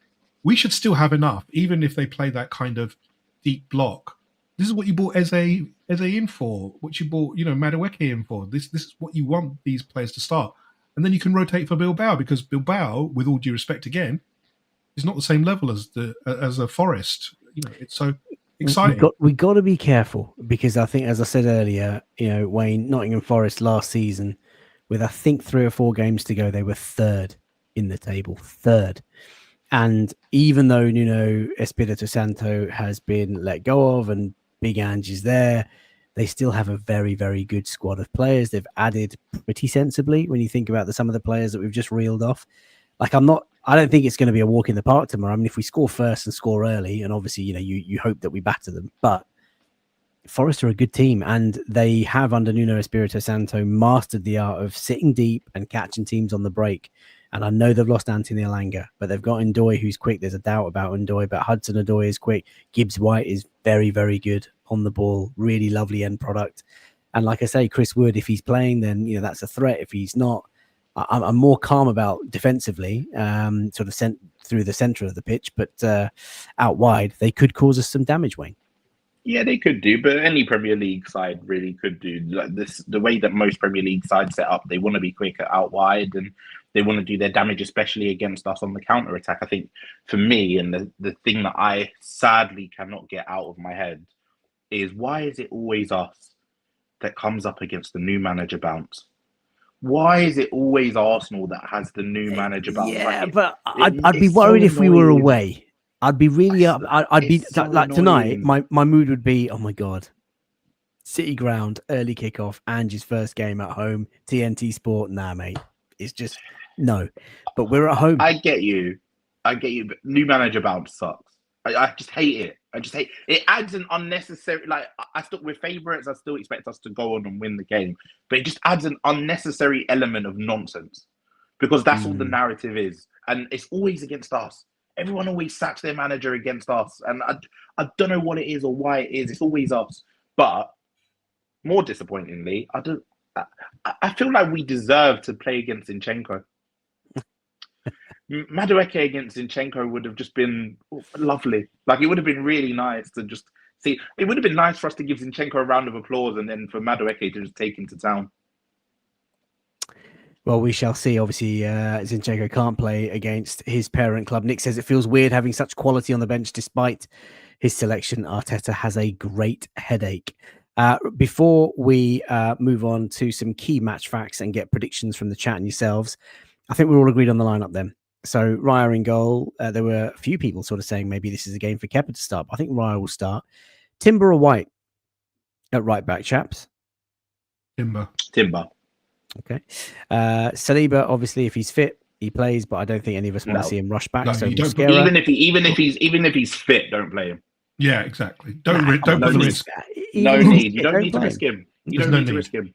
we should still have enough, even if they play that kind of deep block. This is what you bought Eze in for, what you bought, Madueke in for. This is what you want these players to start. And then you can rotate for Bilbao because Bilbao, with all due respect again, is not the same level as a Forest. It's so exciting. We got to be careful because I think, as I said earlier, Wayne, Nottingham Forest last season, with I think 3 or 4 games to go, they were 3rd in the table, 3rd. And even though Nuno Espirito Santo has been let go of and Big Ange is there, they still have a very, very good squad of players. They've added pretty sensibly when you think about some of the players that we've just reeled off. I don't think it's going to be a walk in the park tomorrow. I mean, if we score first and score early, and obviously, you hope that we batter them, but Forest are a good team, and they have, under Nuno Espirito Santo, mastered the art of sitting deep and catching teams on the break. And I know they've lost Anthony Elanga, but they've got Ndoye, who's quick. There's a doubt about Ndoye, but Hudson-Odoi is quick. Gibbs White is very, very good on the ball. Really lovely end product. And like I say, Chris Wood, if he's playing, then that's a threat. If he's not, I'm more calm about defensively, sort of sent through the center of the pitch, but out wide, they could cause us some damage, Wayne. Yeah, they could do, but any Premier League side really could do. Like this, the way that most Premier League sides set up, they want to be quicker out wide and they want to do their damage, especially against us on the counter attack. I think for me, and the thing that I sadly cannot get out of my head is, why is it always us that comes up against the new manager bounce? Why is it always Arsenal that has the new manager bounce? Yeah, but I'd be worried if we were away. I'd be really up. I'd be so like annoying. Tonight. My mood would be, oh my god, City Ground, early kickoff, Ange's first game at home, TNT Sport. Nah, mate, it's just no. But we're at home. I get you, but new manager bounce sucks. I just hate it. I just hate it. Adds an unnecessary. Like we're favourites. I still expect us to go on and win the game, but it just adds an unnecessary element of nonsense because that's all the narrative is, and it's always against us. Everyone always sacks their manager against us. And I don't know what it is or why it is. It's always us. But more disappointingly, I feel like we deserve to play against Zinchenko. Madueke against Zinchenko would have just been lovely. Like, it would have been really nice to just see. It would have been nice for us to give Zinchenko a round of applause and then for Madueke to just take him to town. Well, we shall see. Obviously, Zinchenko can't play against his parent club. Nick says it feels weird having such quality on the bench despite his selection. Arteta has a great headache. Before we move on to some key match facts and get predictions from the chat and yourselves, I think we're all agreed on the lineup then. So Raya in goal. There were a few people sort of saying maybe this is a game for Kepa to start. But I think Raya will start. Timber or White at right back, chaps? Timber. Okay. Saliba, obviously, if he's fit, he plays, but I don't think any of us want to see him rush back. No, so you don't. Even if he's fit, don't play him. Yeah, exactly. Don't put the risk. No need. You don't need to risk him. You don't need to risk him.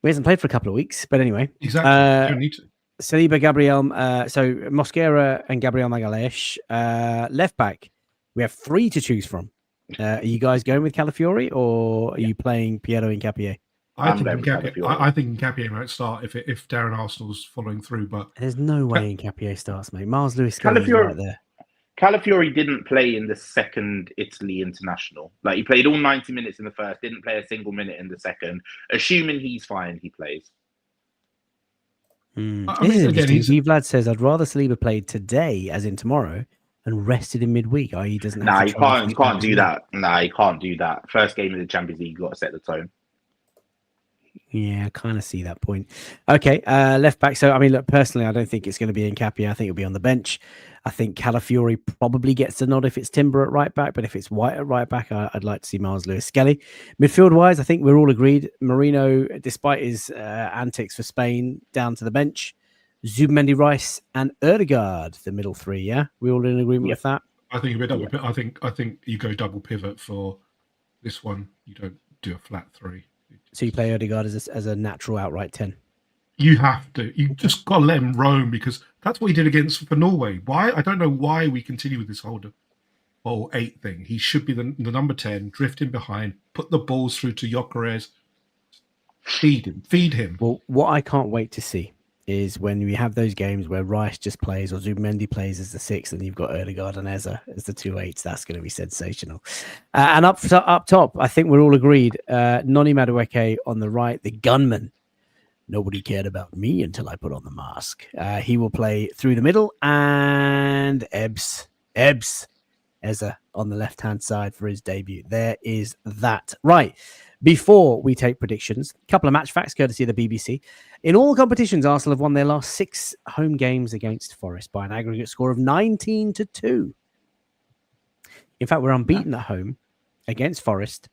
He hasn't played for a couple of weeks, but anyway. Exactly. You don't need to. Saliba, Gabriel, so Mosquera and Gabriel Magalhaes. Left back, we have 3 to choose from. Are you guys going with Calafiori or are you playing Piero Hincapié? I think Hincapié might start if Darren Arsenal's following through, but there's no way Hincapié starts, mate. Miles Lewis is right there. Calafiori didn't play in the second Italy international. Like, he played all 90 minutes in the first, didn't play a single minute in the second. Assuming he's fine, he plays. Vlad says, I'd rather Saliba played today, as in tomorrow, and rested in midweek. He doesn't have you can't do that. You can't do that. First game of the Champions League, you've got to set the tone. Yeah, I kind of see that point. Okay, left back. So, I mean, look, personally, I don't think it's going to be Hincapié. I think it'll be on the bench. I think Calafiori probably gets the nod if it's Timber at right back, but if it's White at right back, I'd like to see Miles Lewis. Skelly. Midfield-wise, I think we're all agreed. Marino, despite his antics for Spain, down to the bench. Zubimendi, Rice, and Odegaard, the middle 3, yeah? We all in agreement with that? I think I think you go double pivot for this one. You don't do a flat 3. So you play Odegaard as a natural outright 10? You have to. You just got to let him roam because that's what he did for Norway. Why? I don't know why we continue with this whole 8 thing. He should be the number 10, drifting behind, put the balls through to Gyökeres, feed him. Well, what I can't wait to see is when we have those games where Rice just plays or Zubimendi plays as the 6 and you've got Odegaard and Eza as the 2 8s. That's going to be sensational. And up top, I think we're all agreed. Noni Madueke on the right, the gunman. Nobody cared about me until I put on the mask. He will play through the middle, and Eza on the left-hand side for his debut. There is that. Right. Before we take predictions, a couple of match facts courtesy of the BBC. In all competitions, Arsenal have won their last 6 home games against Forest by an aggregate score of 19-2. In fact, we're unbeaten at home against Forest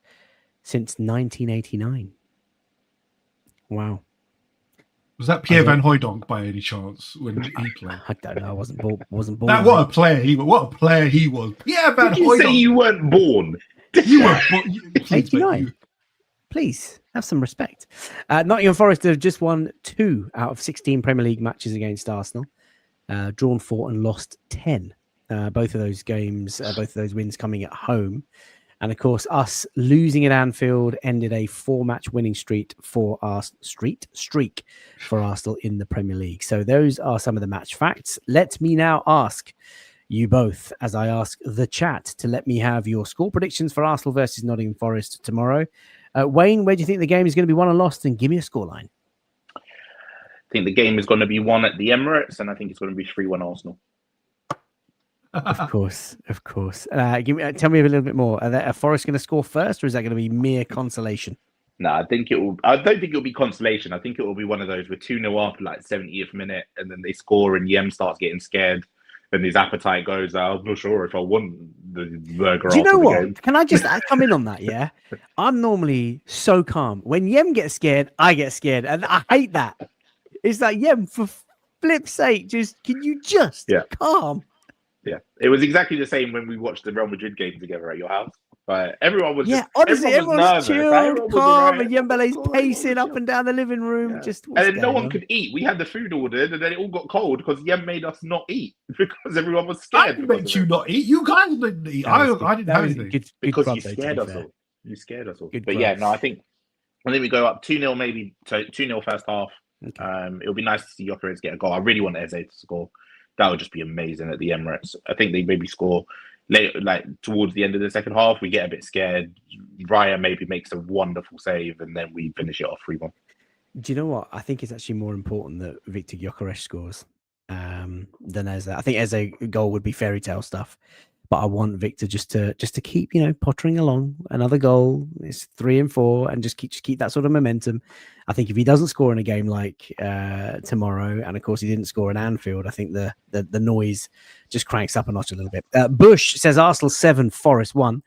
since 1989. Wow. Was that Pierre Van Hooijdonk by any chance when he played? I don't know. I wasn't born. What a player he was. Pierre Van Hooijdonk. Did you say you weren't born? You were born. 89. Please have some respect. Nottingham Forest have just won 2 out of 16 Premier League matches against Arsenal, drawn 4 and lost 10. Both of those games, both of those wins coming at home. And of course, us losing at Anfield ended a 4-match winning streak for Arsenal in the Premier League. So those are some of the match facts. Let me now ask you both, as I ask the chat, to let me have your score predictions for Arsenal versus Nottingham Forest tomorrow. Wayne, where do you think the game is going to be won or lost? And give me a scoreline. I think the game is going to be won at the Emirates, and I think it's going to be 3-1 Arsenal. Of course. Tell me a little bit more. Are Forest going to score first, or is that going to be mere consolation? No, I don't think it'll be consolation. I think it will be one of those with 2-0 up, like 70th minute, and then they score, and Yem starts getting scared, and his appetite goes, I'm not sure if I want the burger. Do you know what? Game. Can I just come in on that? Yeah, I'm normally so calm. When Yem gets scared, I get scared, and I hate that. It's like, Yem, for flip's sake, can you just calm? Yeah, it was exactly the same when we watched the Real Madrid game together at your house. But everyone was honestly, everyone's chilled, calm, and Yembele's pacing up and down the living room. Yeah. And then no one could eat. We had the food ordered, and then it all got cold because Yem made us not eat because everyone was scared. I made you not eat. You guys didn't eat. I didn't have anything because you scared us all. You scared us all. But yeah, no, I think we go up 2-0, maybe 2-0 first half. Okay. It'll be nice to see Gyökeres get a goal. I really want Eze to score. That would just be amazing at the Emirates. I think they maybe score late, like towards the end of the second half. We get a bit scared. Raya maybe makes a wonderful save, and then we finish it off 3-1. Do you know what? I think it's actually more important that Victor Gyökeres scores than Eze. I think Eze goal would be fairy tale stuff, but I want Victor just to keep pottering along. Another goal, it's 3 and 4, and just keep that sort of momentum. I think if he doesn't score in a game like tomorrow, and of course he didn't score in Anfield, I think the noise just cranks up a notch a little bit. Bush says Arsenal 7, Forest 1.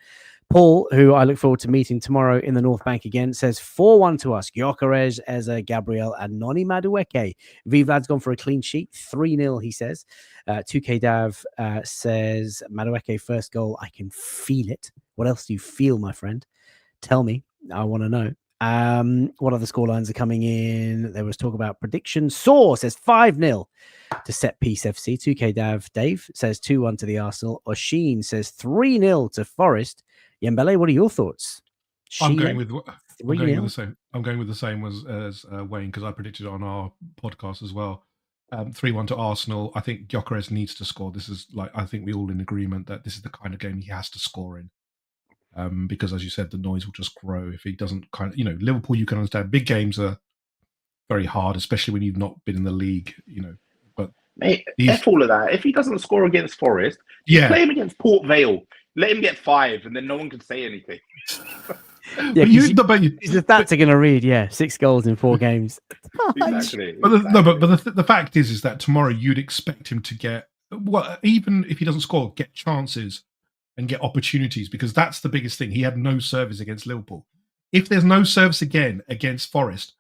Paul, who I look forward to meeting tomorrow in the North Bank again, says 4-1 to us. Gyökeres, Eze, Gabriel, and Noni Madueke. Vivlad's gone for a clean sheet. 3-0, he says. 2K Dav says Madueke first goal. I can feel it. What else do you feel, my friend? Tell me. I want to know. What other scorelines are coming in? There was talk about predictions. Saw says 5-0 to Set Piece FC. 2K Dav Dave says 2-1 to the Arsenal. Oshin says 3-0 to Forest. Yembele, what are your thoughts? I'm going with the same. I'm going with the same as Wayne, because I predicted it on our podcast as well. 3-1 to Arsenal. I think Gyökeres needs to score. This is I think we're all in agreement that this is the kind of game he has to score in. Because as you said, the noise will just grow if he doesn't Liverpool, you can understand. Big games are very hard, especially when you've not been in the league, But mate, F all of that. If he doesn't score against Forest, play him against Port Vale. Let him get 5, and then no one can say anything. Yeah, his stats are going to read, 6 goals in 4 games. Exactly. But the fact is that tomorrow you'd expect him to get, even if he doesn't score, get chances and get opportunities, because that's the biggest thing. He had no service against Liverpool. If there's no service again against Forest,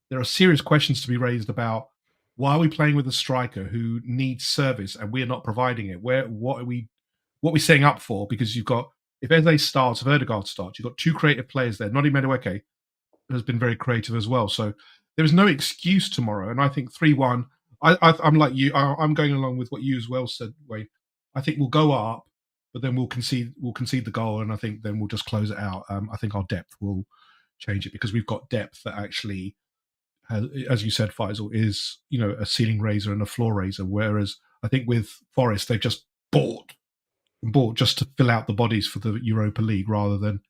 there are serious questions to be raised about why are we playing with a striker who needs service and we're not providing it? What are we setting up for? Because you've got, if Eze starts, if Odegaard starts, you've got 2 creative players there. Noni Madueke has been very creative as well. So there is no excuse tomorrow. And I think 3-1, I'm like you, I'm going along with what you as well said, Wayne. I think we'll go up, but then we'll concede the goal, and I think then we'll just close it out. I think our depth will change it, because we've got depth that actually has, as you said, Faisal, is a ceiling raiser and a floor raiser. Whereas I think with Forest, they've just bought just to fill out the bodies for the Europa League, rather than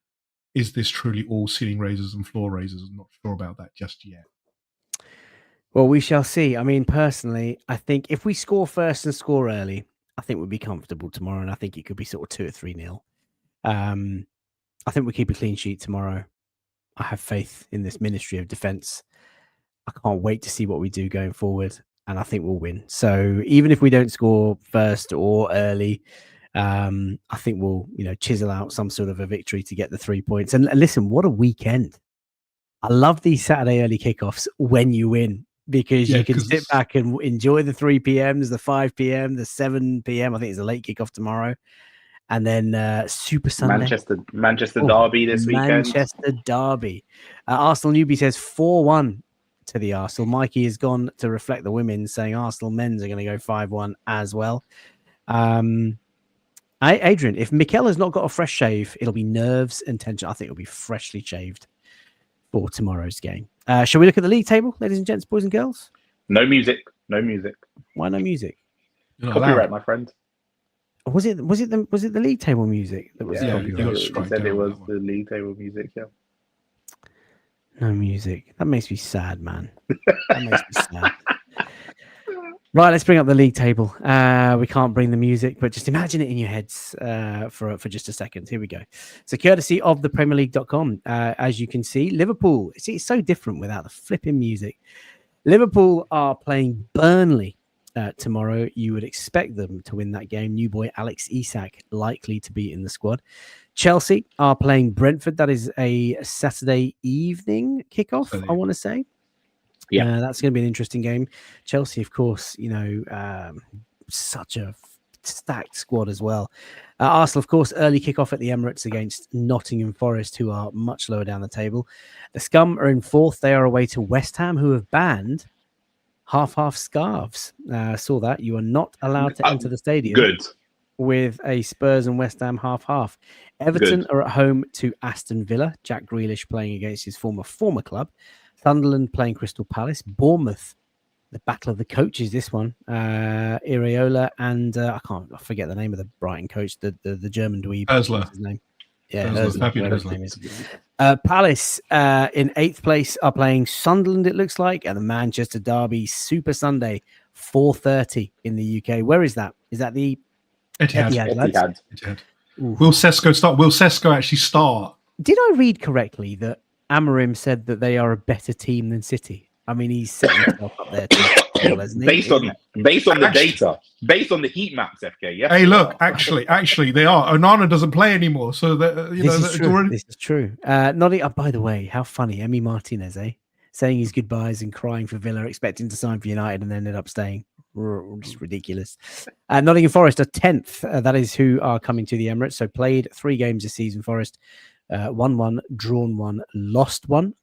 is this truly all ceiling raisers and floor raisers? I'm not sure about that just yet. Well, we shall see. I mean, personally, I think if we score first and score early, I think we'll be comfortable tomorrow, and I think it could be sort of 2 or 3-0. I think we'll keep a clean sheet tomorrow. I have faith in this Ministry of Defence. I can't wait to see what we do going forward, and I think we'll win. So even if we don't score first or early, I think we'll chisel out some sort of a victory to get the 3 points. And listen, what a weekend! I love these Saturday early kickoffs when you win, because you can sit back and enjoy the 3 p.m s, the 5 p.m, the 7 p.m. I think it's a late kickoff tomorrow, and then Super Sunday, Manchester Derby this weekend. Manchester Derby. Arsenal newbie says 4-1 to the Arsenal. Mikey has gone to reflect the women, saying Arsenal men's are going to go 5-1 as well. Adrian, if Mikel has not got a fresh shave, it'll be nerves and tension. I think it'll be freshly shaved for tomorrow's game. Shall we look at the league table, ladies and gents, boys and girls? No music. Why no music? Copyright, my friend. Was it the league table music that was copyright? He said it was the league table music. Yeah. No music. That makes me sad, man. That makes me sad. Right, let's bring up the league table. We can't bring the music, but just imagine it in your heads for just a second. Here we go. So courtesy of the PremierLeague.com, as you can see, Liverpool. See, it's so different without the flipping music. Liverpool are playing Burnley tomorrow. You would expect them to win that game. New boy Alex Isak likely to be in the squad. Chelsea are playing Brentford. That is a Saturday evening kickoff, I want to say. Yeah, that's going to be an interesting game. Chelsea, of course, such a stacked squad as well. Arsenal, of course, early kickoff at the Emirates against Nottingham Forest, who are much lower down the table. The Scum are in 4th. They are away to West Ham, who have banned half scarves. Saw that. You are not allowed to enter the stadium with a Spurs and West Ham half. Everton are at home to Aston Villa. Jack Grealish playing against his former club. Sunderland playing Crystal Palace. Bournemouth, the battle of the coaches, this one. Iraola and I forget the name of the Brighton coach, the German dweeb. Özler. His name. Yeah, Özil, happy whatever his Özil. name is. Palace in 8th place are playing Sunderland, it looks like, and the Manchester Derby Super Sunday, 4:30 in the UK. Where is that? Is that the Etihad, lads? Etihad. Will Sesko start? Will Sesko actually start? Did I read correctly that Amorim said that they are a better team than City? I mean, he's setting himself up there based on the data, based on the heat maps, FK. Yeah. Hey, look, actually, they are. Onana doesn't play anymore, so that This is true. Nottingham. By the way, how funny, Emi Martinez, saying his goodbyes and crying for Villa, expecting to sign for United, and then ended up staying. Just ridiculous. Nottingham Forest are 10th. That is who are coming to the Emirates. So played 3 games this season. Forest 1-1, drawn 1, lost 1.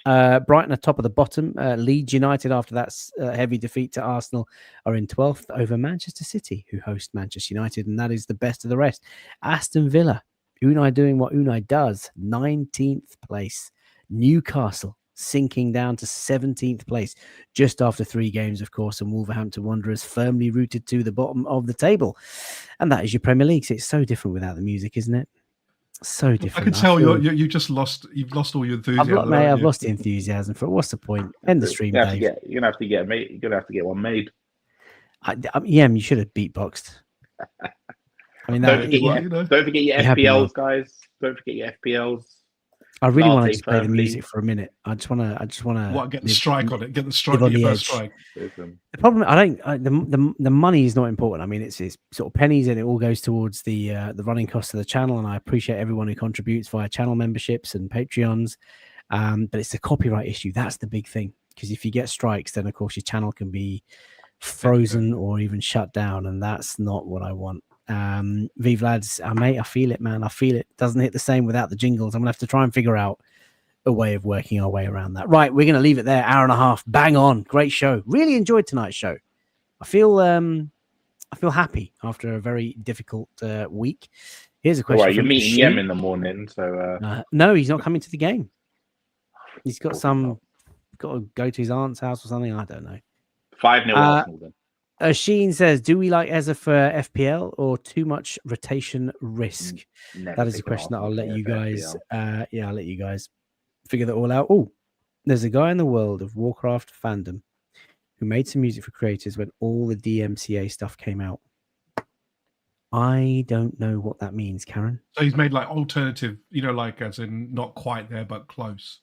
Brighton are top of the bottom. Leeds United, after that heavy defeat to Arsenal, are in 12th over Manchester City, who host Manchester United, and that is the best of the rest. Aston Villa, Unai doing what Unai does, 19th place. Newcastle sinking down to 17th place, just after 3 games, of course, and Wolverhampton Wanderers firmly rooted to the bottom of the table. And that is your Premier League. So it's so different without the music, isn't it? So different. I can tell you've just lost. You've lost all your enthusiasm. I've lost the enthusiasm for it. What's the point? End the stream, Dave. You're gonna have to get made. You're gonna have to get one made. Yeah, you should have beatboxed. I mean, don't forget your FPLs, guys. Don't forget your FPLs. I really want to just play the music for a minute. I just want to. What? Get the strike on it. Get the strike on the first strike. The problem, the money is not important. I mean, it's sort of pennies, and it all goes towards the running costs of the channel. And I appreciate everyone who contributes via channel memberships and Patreons. But it's the copyright issue. That's the big thing. Because if you get strikes, then of course your channel can be frozen or even shut down, and that's not what I want. Vive lads, mate, I feel it, man. I feel it. Doesn't hit the same without the jingles. I'm gonna have to try and figure out a way of working our way around that. Right, we're gonna leave it there. Hour and a half, bang on. Great show. Really enjoyed tonight's show. I feel happy after a very difficult week. Here's a question. Well, you're meeting Yem in the morning, so no, he's not coming to the game. He's got to go to his aunt's house or something. I don't know. 5-0 Arsenal then. Sheen says, do we like Eza for FPL or too much rotation risk? That is a question that I'll let you guys I'll let you guys figure that all out. Oh, there's a guy in the world of Warcraft fandom who made some music for creators when all the DMCA stuff came out. I don't know what that means, Karen. So he's made like alternative, like as in not quite there but close.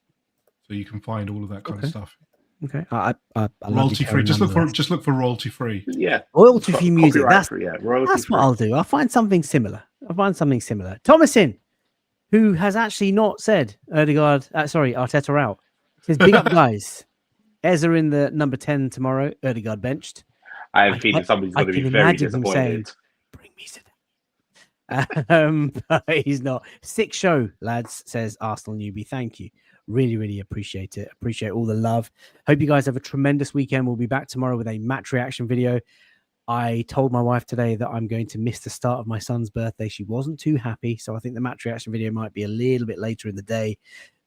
So you can find all of that kind of stuff. Okay, I royalty free. Just look for royalty free. Yeah, royalty free music. That's what I'll do. I'll find something similar. Thomasin, who has actually not said Arteta out. Says big up guys. Eza in the number 10 tomorrow. Odegaard benched. I have a feeling somebody's going to be very disappointed. Saying, bring me to but he's not. Sick show, lads. Says Arsenal newbie. Thank you. Really, really appreciate it. Appreciate all the love. Hope you guys have a tremendous weekend. We'll be back tomorrow with a match reaction video. I told my wife today that I'm going to miss the start of my son's birthday. She wasn't too happy. So I think the match reaction video might be a little bit later in the day.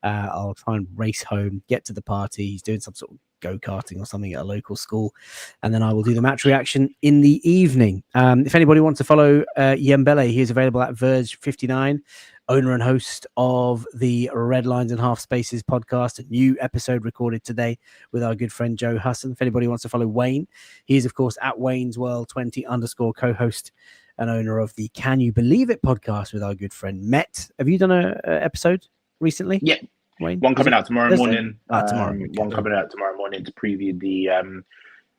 I'll try and race home, get to the party. He's doing some sort of go-karting or something at a local school. And then I will do the match reaction in the evening. If anybody wants to follow Yembele, he is available at Verge59. Owner and host of the Red Lines and Half Spaces podcast, a new episode recorded today with our good friend Joe Husson. If anybody wants to follow Wayne, he is, of course, at Wayne's World 20 _ co-host and owner of the Can You Believe It podcast with our good friend Met. Have you done an episode recently? Yeah. Wayne? One coming out tomorrow morning. Tomorrow. One coming out tomorrow morning to preview the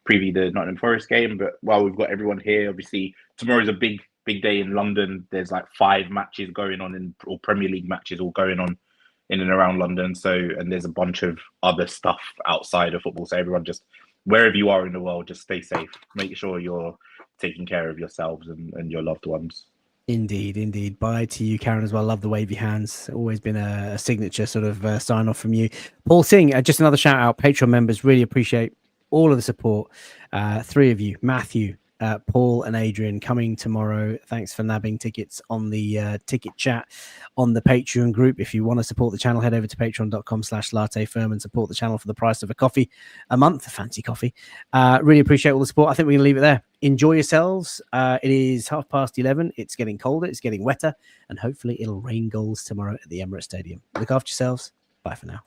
Nottingham Forest game. But while we've got everyone here, obviously tomorrow's a big day in London. There's like 5 matches going on or Premier League matches all going on in and around London. And there's a bunch of other stuff outside of football. So everyone, just wherever you are in the world, just stay safe. Make sure you're taking care of yourselves and your loved ones. Indeed. Bye to you, Karen, as well. Love the wavy hands. Always been a signature sort of sign off from you. Paul Singh, just another shout out. Patreon members, really appreciate all of the support. 3 of you, Matthew, Paul and Adrian coming tomorrow. Thanks for nabbing tickets on the ticket chat on the Patreon group. If you want to support the channel, head over to patreon.com/lattefirm and support the channel for the price of a coffee a month, a fancy coffee. Really appreciate all the support. I think we're going to leave it there. Enjoy yourselves. It is 11:30. It's getting colder. It's getting wetter. And hopefully it'll rain goals tomorrow at the Emirates Stadium. Look after yourselves. Bye for now.